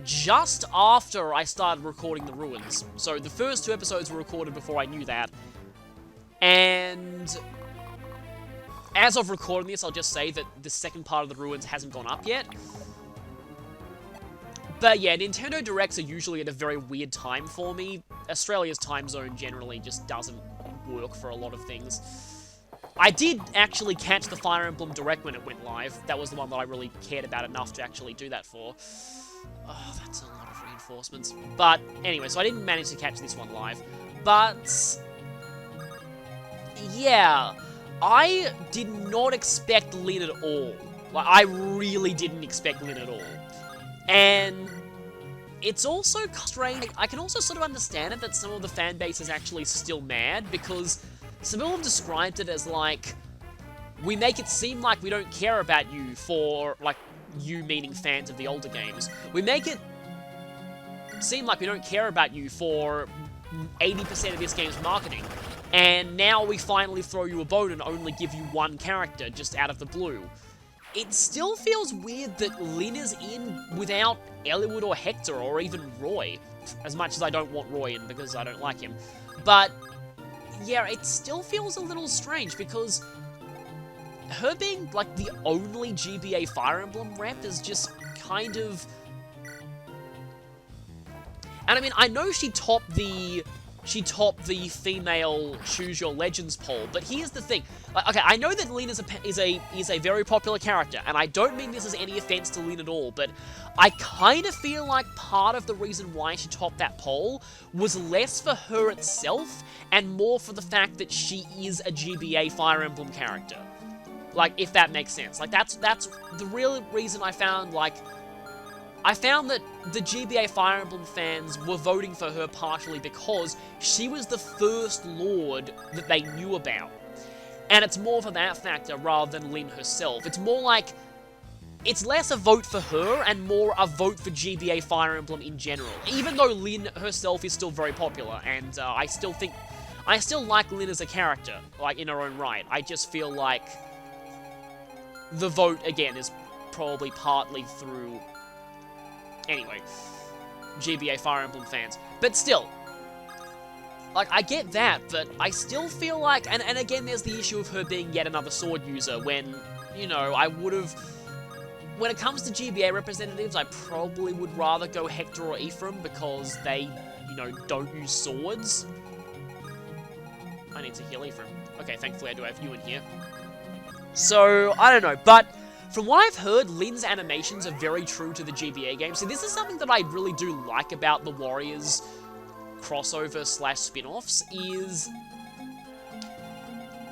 just after I started recording the Ruins. So, the first 2 episodes were recorded before I knew that. And as of recording this, I'll just say that the second part of the Ruins hasn't gone up yet. But yeah, Nintendo Directs are usually at a very weird time for me. Australia's time zone generally just doesn't work for a lot of things. I did actually catch the Fire Emblem Direct when it went live. That was the one that I really cared about enough to actually do that for. Oh, that's a lot of reinforcements. But anyway, so I didn't manage to catch this one live. But yeah, I did not expect Lyn at all. Like, I really didn't expect Lyn at all. And it's also strange. I can also sort of understand it that some of the fan base is actually still mad, because some people have described it as like, we make it seem like we don't care about you for, like, you meaning fans of the older games. We make it seem like we don't care about you for 80% of this game's marketing. And now we finally throw you a bone and only give you one character just out of the blue. It still feels weird that Lyn is in without Eliwood or Hector or even Roy. As much as I don't want Roy in because I don't like him. But yeah, it still feels a little strange because her being like the only GBA Fire Emblem rep is just kind of... And I mean, I know she topped the female Choose Your Legends poll, but here's the thing. Okay, I know that Lyn is a very popular character, and I don't mean this as any offense to Lyn at all, but I kind of feel like part of the reason why she topped that poll was less for her itself, and more for the fact that she is a GBA Fire Emblem character. Like, if that makes sense. Like, that's the real reason I found that the GBA Fire Emblem fans were voting for her partially because she was the first Lord that they knew about. And it's more for that factor rather than Lyn herself. It's more like, it's less a vote for her and more a vote for GBA Fire Emblem in general. Even though Lyn herself is still very popular, and I still like Lyn as a character, like, in her own right. I just feel like the vote, again, is probably partly through, anyway, GBA Fire Emblem fans. But still, like, I get that, but I still feel like, and again, there's the issue of her being yet another sword user, when, you know, I would've, when it comes to GBA representatives, I probably would rather go Hector or Ephraim, because they, you know, don't use swords. I need to heal Ephraim. Okay, thankfully I do have you in here. So, I don't know, but from what I've heard, Lyn's animations are very true to the GBA game. So this is something that I really do like about the Warriors crossover slash spin-offs is...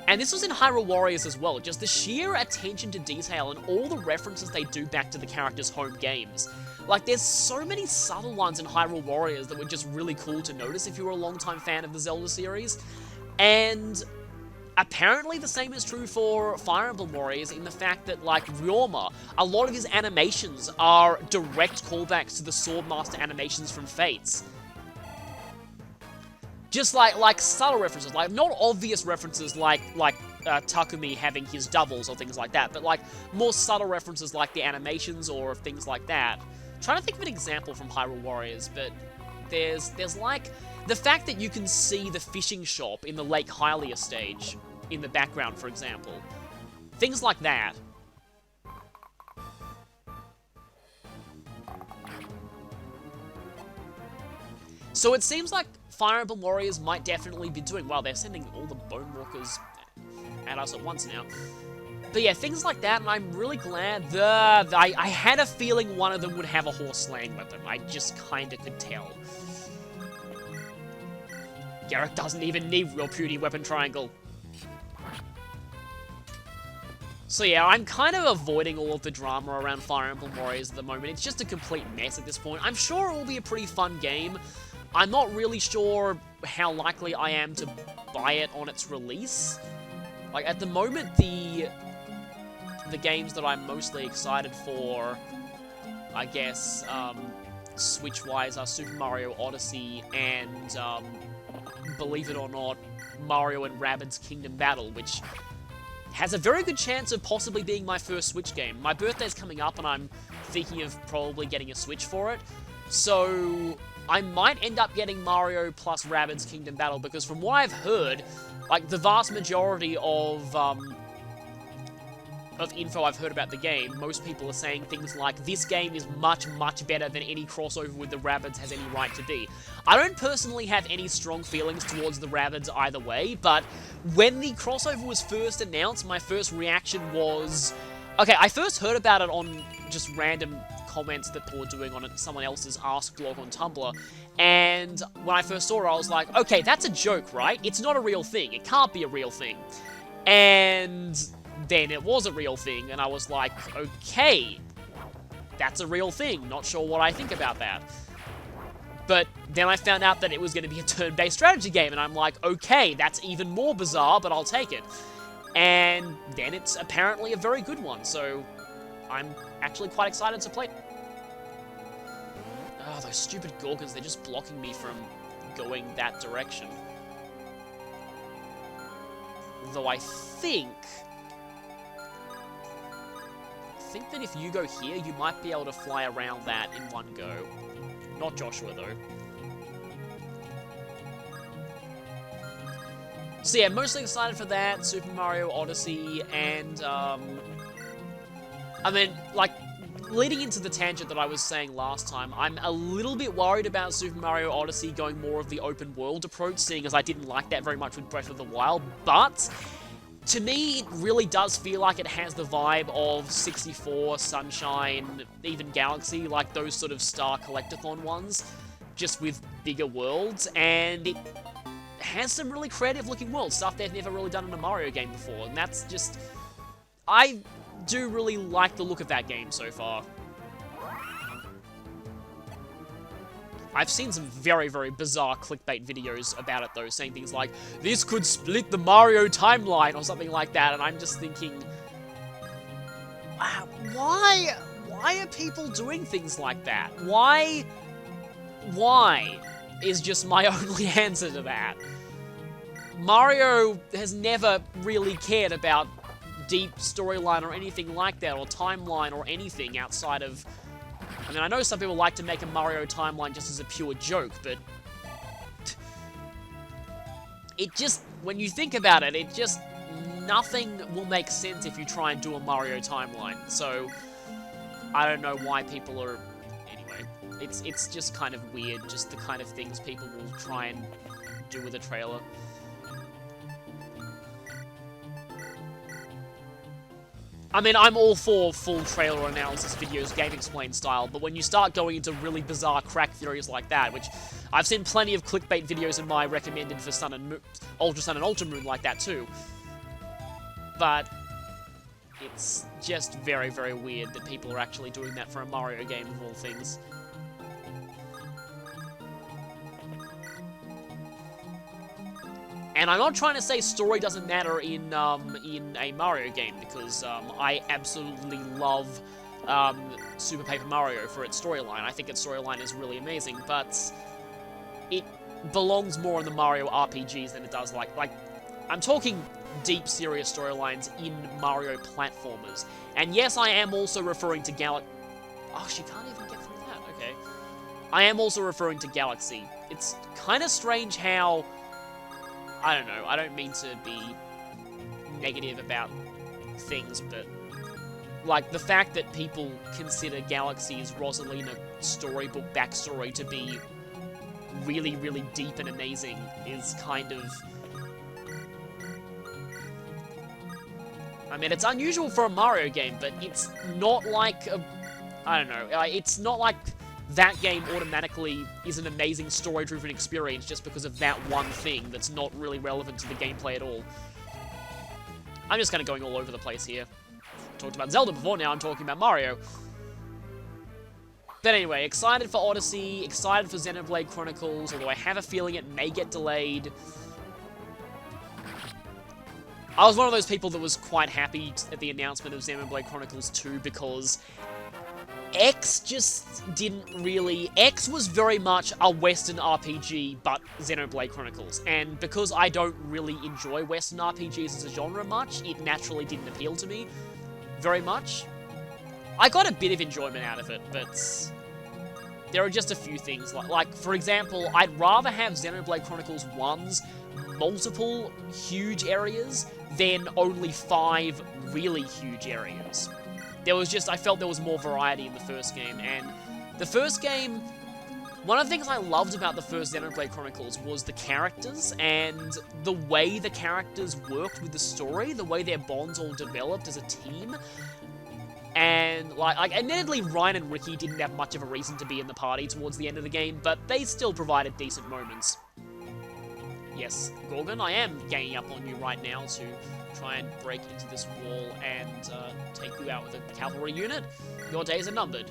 And this was in Hyrule Warriors as well, just the sheer attention to detail and all the references they do back to the characters' home games. Like, there's so many subtle ones in Hyrule Warriors that were just really cool to notice if you were a long-time fan of the Zelda series. And apparently the same is true for Fire Emblem Warriors in the fact that, like, Ryoma, a lot of his animations are direct callbacks to the Swordmaster animations from Fates. Just like subtle references, like not obvious references like Takumi having his doubles or things like that, but like more subtle references like the animations or things like that. I'm trying to think of an example from Hyrule Warriors, but there's like the fact that you can see the fishing shop in the Lake Hylia stage in the background, for example. Things like that. So it seems like Fire Emblem Warriors might definitely be doing well. They're sending all the Bone Walkers at us at once now. But yeah, things like that, and I'm really glad I had a feeling one of them would have a horse slaying weapon. I just kinda could tell. Garrett doesn't even need real puny weapon triangle. So yeah, I'm kind of avoiding all of the drama around Fire Emblem Warriors at the moment. It's just a complete mess at this point. I'm sure it will be a pretty fun game. I'm not really sure how likely I am to buy it on its release. Like, at the moment, the games that I'm mostly excited for, I guess, Switch-wise, are Super Mario Odyssey and, believe it or not, Mario and Rabbids Kingdom Battle, which has a very good chance of possibly being my first Switch game. My birthday's coming up, and I'm thinking of probably getting a Switch for it. So I might end up getting Mario plus Rabbids Kingdom Battle, because from what I've heard, like, the vast majority of info I've heard about the game, most people are saying things like, this game is much, much better than any crossover with the Rabbids has any right to be. I don't personally have any strong feelings towards the Rabbids either way, but when the crossover was first announced, my first reaction was... Okay, I first heard about it on just random comments that people were doing on someone else's Ask blog on Tumblr, and when I first saw it, I was like, okay, that's a joke, right? It's not a real thing. It can't be a real thing. And then it was a real thing, and I was like, okay, that's a real thing. Not sure what I think about that. But then I found out that it was going to be a turn-based strategy game, and I'm like, okay, that's even more bizarre, but I'll take it. And then it's apparently a very good one, so I'm actually quite excited to play it. Oh, those stupid Gorgons, they're just blocking me from going that direction. Though I think that if you go here, you might be able to fly around that in one go. Not Joshua, though. So yeah, mostly excited for that, Super Mario Odyssey, and, I mean, like, leading into the tangent that I was saying last time, I'm a little bit worried about Super Mario Odyssey going more of the open world approach, seeing as I didn't like that very much with Breath of the Wild, but to me, it really does feel like it has the vibe of 64, Sunshine, even Galaxy, like those sort of Star Collectathon ones, just with bigger worlds, and it has some really creative looking worlds, stuff they've never really done in a Mario game before, and that's just... I do really like the look of that game so far. I've seen some very, very bizarre clickbait videos about it, though, saying things like, this could split the Mario timeline, or something like that, and I'm just thinking, wow, why are people doing things like that? Why is just my only answer to that. Mario has never really cared about deep storyline or anything like that, or timeline or anything outside of... I mean, I know some people like to make a Mario timeline just as a pure joke, but... it just... when you think about it, it just... nothing will make sense if you try and do a Mario timeline, so... I don't know why people are... anyway, it's just kind of weird, just the kind of things people will try and do with a trailer. I mean, I'm all for full trailer analysis videos, Game Explain style, but when you start going into really bizarre crack theories like that, which I've seen plenty of clickbait videos in my recommended for Sun and Ultra Sun and Ultra Moon like that too, but it's just very, very weird that people are actually doing that for a Mario game of all things. And I'm not trying to say story doesn't matter in a Mario game, because I absolutely love Super Paper Mario for its storyline. I think its storyline is really amazing, but it belongs more in the Mario RPGs than it does like I'm talking deep, serious storylines in Mario platformers. And yes, I am also referring to oh, she can't even get through that. Okay. I am also referring to Galaxy. It's kind of strange how... I don't know, I don't mean to be negative about things, but, like, the fact that people consider Galaxy's Rosalina storybook backstory to be really, really deep and amazing is kind of... I mean, it's unusual for a Mario game, but it's not like a... I don't know, it's not like... that game automatically is an amazing story-driven experience just because of that one thing that's not really relevant to the gameplay at all. I'm just kind of going all over the place here. Talked about Zelda before, now I'm talking about Mario. But anyway, excited for Odyssey, excited for Xenoblade Chronicles, although I have a feeling it may get delayed. I was one of those people that was quite happy at the announcement of Xenoblade Chronicles 2 because... X just didn't really... X was very much a Western RPG, but Xenoblade Chronicles. And because I don't really enjoy Western RPGs as a genre much, it naturally didn't appeal to me very much. I got a bit of enjoyment out of it, but there are just a few things. Like for example, I'd rather have Xenoblade Chronicles 1's multiple huge areas than only 5 really huge areas. There was just, I felt there was more variety in the first game, and the first game, one of the things I loved about the first Xenoblade Chronicles was the characters, and the way the characters worked with the story, the way their bonds all developed as a team, and, like admittedly, Ryan and Ricky didn't have much of a reason to be in the party towards the end of the game, but they still provided decent moments. Yes, Gorgon, I am ganging up on you right now to try and break into this wall and take you out with a cavalry unit. Your days are numbered.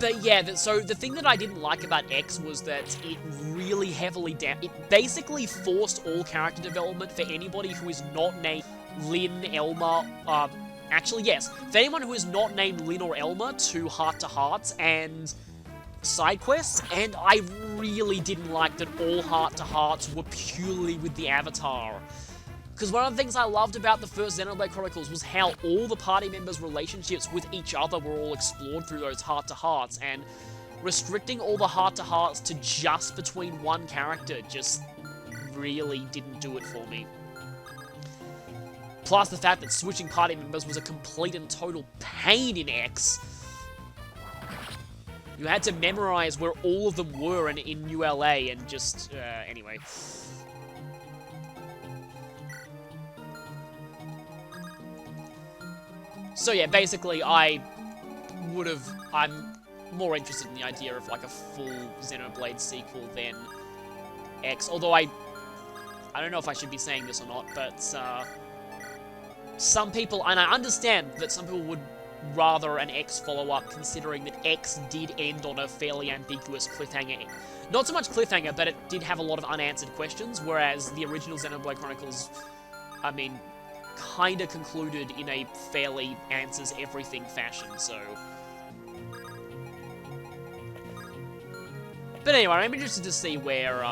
But yeah, so the thing that I didn't like about X was that it really heavily it basically forced all character development for anybody who is not named Lyn, Elma, actually yes, for anyone who is not named Lyn or Elma to Heart-to-Hearts and side quests, and I really didn't like that all Heart-to-Hearts were purely with the Avatar. Because one of the things I loved about the first Xenoblade Chronicles was how all the party members' relationships with each other were all explored through those Heart-to-Hearts, and restricting all the Heart-to-Hearts to just between one character just really didn't do it for me. Plus the fact that switching party members was a complete and total pain in X. You had to memorize where all of them were in New LA, and just, anyway. So yeah, basically, I'm more interested in the idea of like a full Xenoblade sequel than X, although I don't know if I should be saying this or not, but some people, and I understand that some people would rather an X follow-up, considering that X did end on a fairly ambiguous cliffhanger. Not so much cliffhanger, but it did have a lot of unanswered questions, whereas the original Xenoblade Chronicles, I mean, kinda concluded in a fairly answers everything fashion, so... But anyway, I'm interested to see where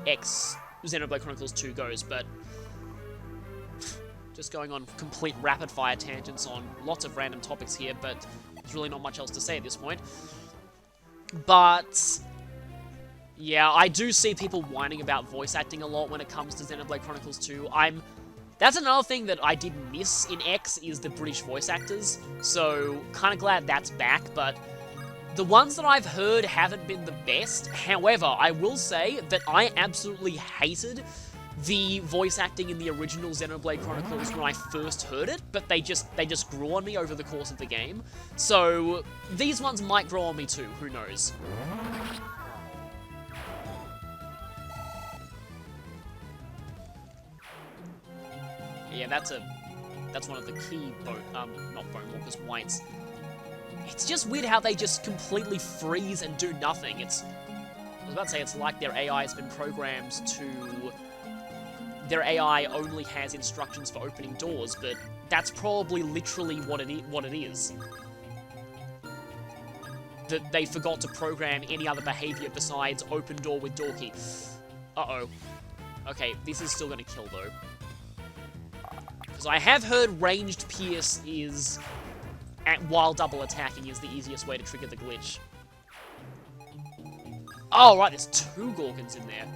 X Xenoblade Chronicles 2 goes, but... Just going on complete rapid-fire tangents on lots of random topics here, but there's really not much else to say at this point. But... yeah, I do see people whining about voice acting a lot when it comes to Xenoblade Chronicles 2. That's another thing that I did miss in X, is the British voice actors, so kinda glad that's back, but... the ones that I've heard haven't been the best. However, I will say that I absolutely hated the voice acting in the original Xenoblade Chronicles when I first heard it, but they just grew on me over the course of the game. So, these ones might grow on me too, who knows. Yeah, that's one of the key not Bone Walkers, Whites. It's just weird how they just completely freeze and do nothing. I was about to say it's like their AI has been programmed to... their AI only has instructions for opening doors, but that's probably literally what it is. That they forgot to program any other behavior besides open door with door key. Uh-oh. Okay, this is still gonna kill, though. Because I have heard ranged pierce is... while double attacking is the easiest way to trigger the glitch. Oh, right, there's 2 Gorgons in there.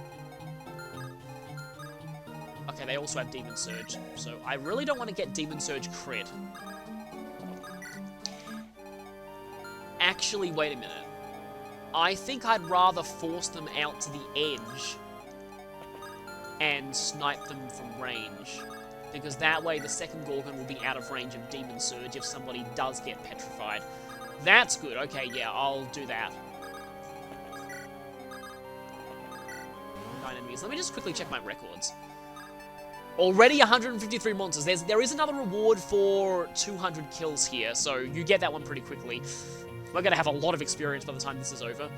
Okay, they also have Demon Surge, so I really don't want to get Demon Surge crit. Actually, wait a minute. I think I'd rather force them out to the edge and snipe them from range. Because that way the second Gorgon will be out of range of Demon Surge if somebody does get petrified. That's good. Okay, yeah, I'll do that. 9 enemies. Let me just quickly check my records. Already 153 monsters. There is another reward for 200 kills here, so you get that one pretty quickly. We're going to have a lot of experience by the time this is over.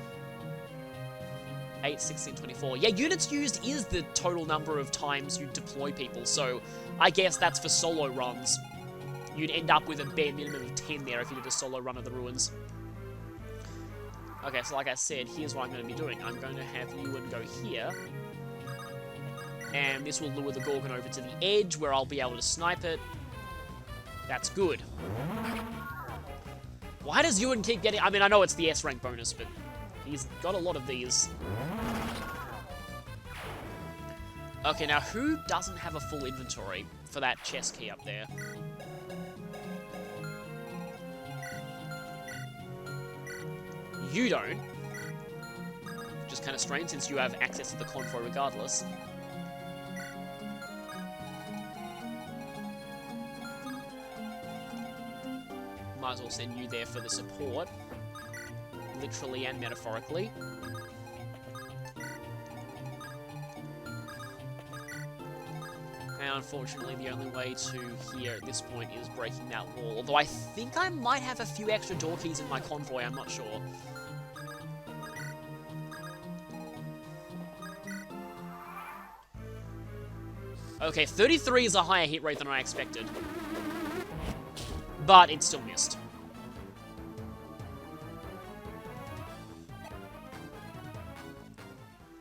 8, 16, 24. Yeah, units used is the total number of times you deploy people, so I guess that's for solo runs. You'd end up with a bare minimum of 10 there if you did a solo run of the ruins. Okay, so like I said, here's what I'm going to be doing. I'm going to have Ewan go here, and this will lure the Gorgon over to the edge where I'll be able to snipe it. That's good. Why does Ewan keep getting... I mean, I know it's the S rank bonus, but he's got a lot of these. Okay, now who doesn't have a full inventory for that chest key up there? You don't. Which is kind of strange since you have access to the convoy regardless. Might as well send you there for the support. Literally and metaphorically. And unfortunately, the only way to here at this point is breaking that wall. Although I think I might have a few extra door keys in my convoy, I'm not sure. Okay, 33 is a higher hit rate than I expected. But it still missed.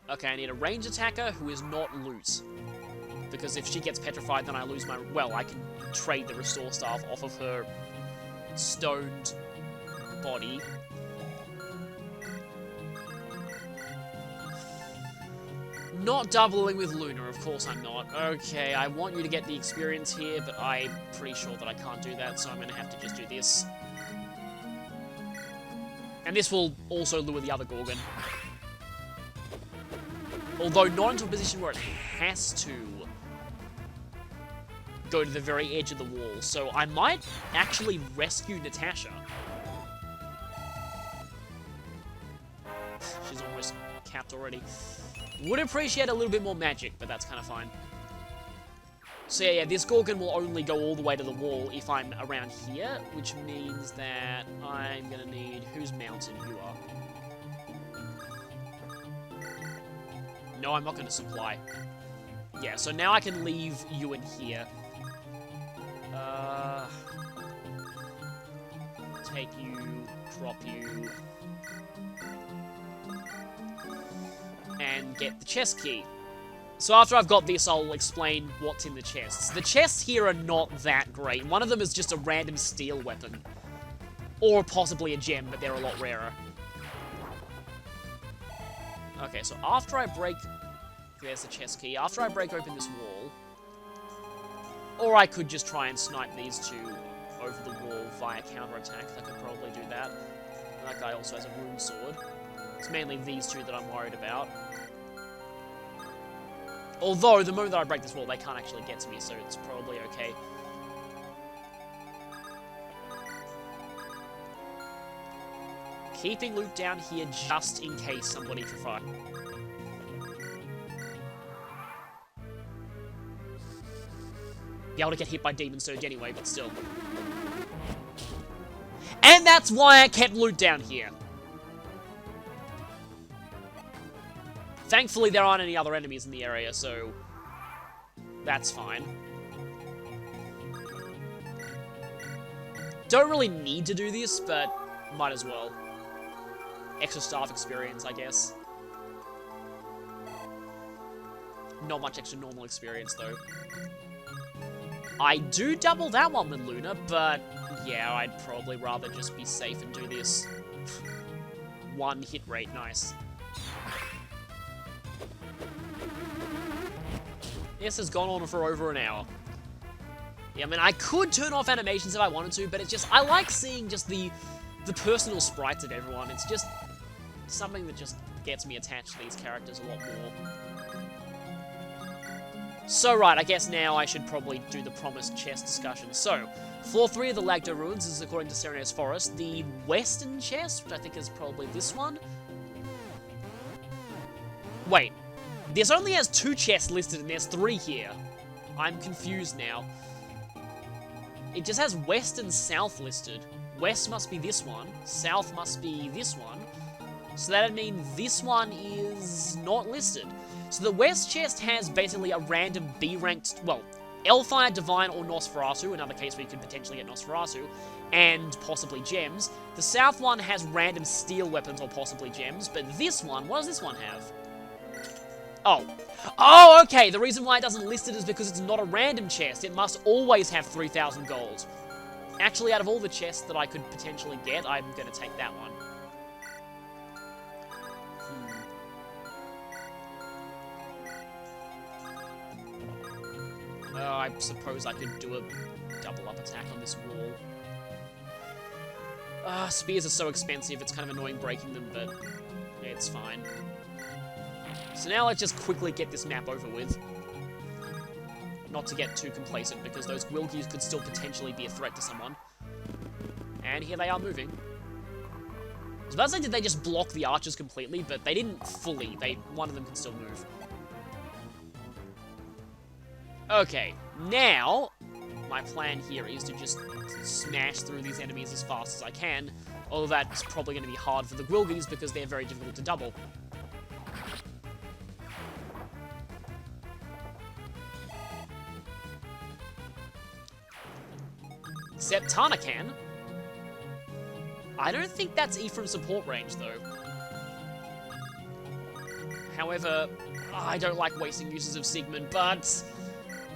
Okay, I need a range attacker who is not loot. Because if she gets petrified, then I lose my... Well, I can trade the Restore Staff off of her stoned body. Not doubling with Luna, of course I'm not. Okay, I want you to get the experience here, but I'm pretty sure that I can't do that, so I'm going to have to just do this. And this will also lure the other Gorgon. Although not into a position where it has to go to the very edge of the wall, so I might actually rescue Natasha. She's almost capped already. Would appreciate a little bit more magic, but that's kind of fine. So yeah, this Gorgon will only go all the way to the wall if I'm around here, which means that I'm gonna need... Whose mounted you are? No, I'm not gonna supply. Yeah, so now I can leave you in here. Take you, drop you, and get the chest key. So after I've got this, I'll explain what's in the chests. The chests here are not that great. One of them is just a random steel weapon. Or possibly a gem, but they're a lot rarer. Okay, so after I break... There's the chest key. After I break open this wall... Or I could just try and snipe these two over the wall via counterattack. I could probably do that. That guy also has a rune sword. It's mainly these two that I'm worried about. Although, the moment that I break this wall, they can't actually get to me, so it's probably okay. Keeping loot down here just in case somebody can fight. Be able to get hit by Demon Surge anyway, but still. And that's why I kept loot down here. Thankfully, there aren't any other enemies in the area, so that's fine. Don't really need to do this, but might as well. Extra staff experience, I guess. Not much extra normal experience, though. I do double that one with Luna, but yeah, I'd probably rather just be safe and do this. One hit rate, nice. This has gone on for over an hour. Yeah, I mean, I could turn off animations if I wanted to, but it's just, I like seeing just the personal sprites of everyone. It's just something that just gets me attached to these characters a lot more. So right, I guess now I should probably do the promised chest discussion. So, floor 3 of the Lagdou ruins is according to Serena's Forest. The western chest, which I think is probably this one. Wait. This only has 2 chests listed and there's 3 here. I'm confused now. It just has west and south listed. West must be this one. South must be this one. So that'd mean this one is not listed. So the west chest has basically a random B-ranked, well, Hellfire, Divine, or Nosferatu, another case where you could potentially get Nosferatu, and possibly gems. The south one has random steel weapons or possibly gems, but this one, what does this one have? Oh, okay, the reason why it doesn't list it is because it's not a random chest. It must always have 3,000 gold. Actually, out of all the chests that I could potentially get, I'm going to take that one. I suppose I could do a double-up attack on this wall. Spears are so expensive, it's kind of annoying breaking them, but it's fine. So now let's just quickly get this map over with. Not to get too complacent, because those Gwilgies could still potentially be a threat to someone. And here they are moving. I was about to say, did they just block the archers completely? But they didn't fully. One of them can still move. Okay, now, my plan here is to just smash through these enemies as fast as I can. Although that's probably going to be hard for the Gwilgies, because they're very difficult to double. Except Tana can. I don't think that's Ephraim's support range, though. However, I don't like wasting uses of Sigmund, but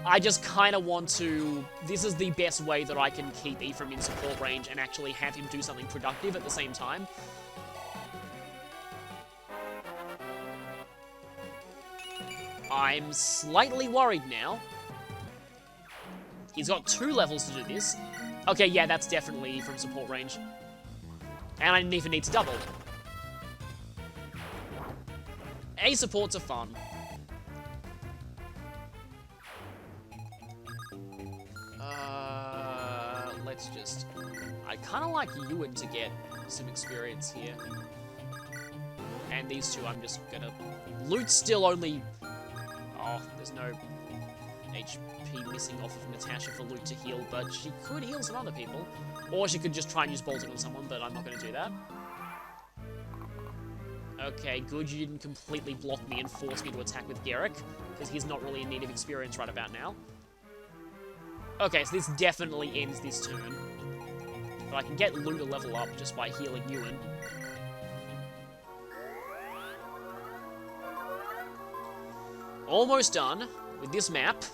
I just kind of want to... This is the best way that I can keep Ephraim in support range and actually have him do something productive at the same time. I'm slightly worried now. He's got 2 levels to do this. Okay, yeah, that's definitely from support range. And I didn't even need to double. A supports are fun. Let's just... I kind of like Ewan to get some experience here. And these two I'm just gonna... Loot's still only... Oh, there's no... HP missing off of Natasha for loot to heal, but she could heal some other people. Or she could just try and use bolting on someone, but I'm not going to do that. Okay, good, you didn't completely block me and force me to attack with Garrick, because he's not really in need of experience right about now. Okay, so this definitely ends this turn. But I can get Lou to level up just by healing Ewan. Almost done with this map,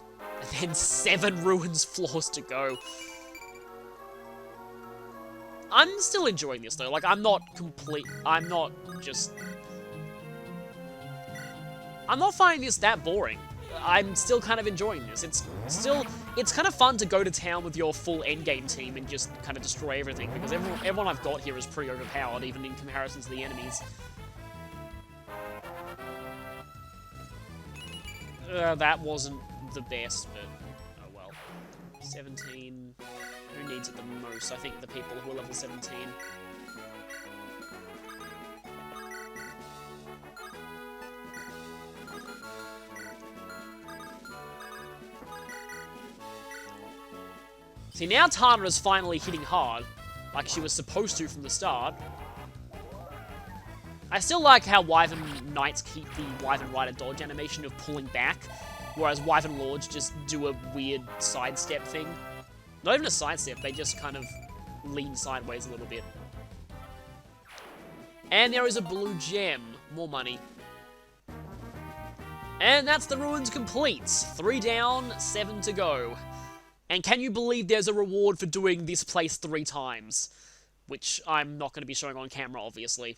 and then 7 ruins floors to go. I'm still enjoying this though, like I'm not finding this that boring. I'm still kind of enjoying this. It's kind of fun to go to town with your full endgame team and just kind of destroy everything, because everyone I've got here is pretty overpowered, even in comparison to the enemies. That wasn't the best, but oh well. 17... Who needs it the most? I think the people who are level 17. See, now Tana is finally hitting hard, like she was supposed to from the start. I still like how Wyvern Knights keep the Wyvern Rider dodge animation of pulling back, whereas Wyvern Lords just do a weird sidestep thing. Not even a sidestep, they just kind of lean sideways a little bit. And there is a blue gem. More money. And that's the ruins complete. 3 down, 7 to go. And can you believe there's a reward for doing this place 3 times? Which I'm not going to be showing on camera, obviously.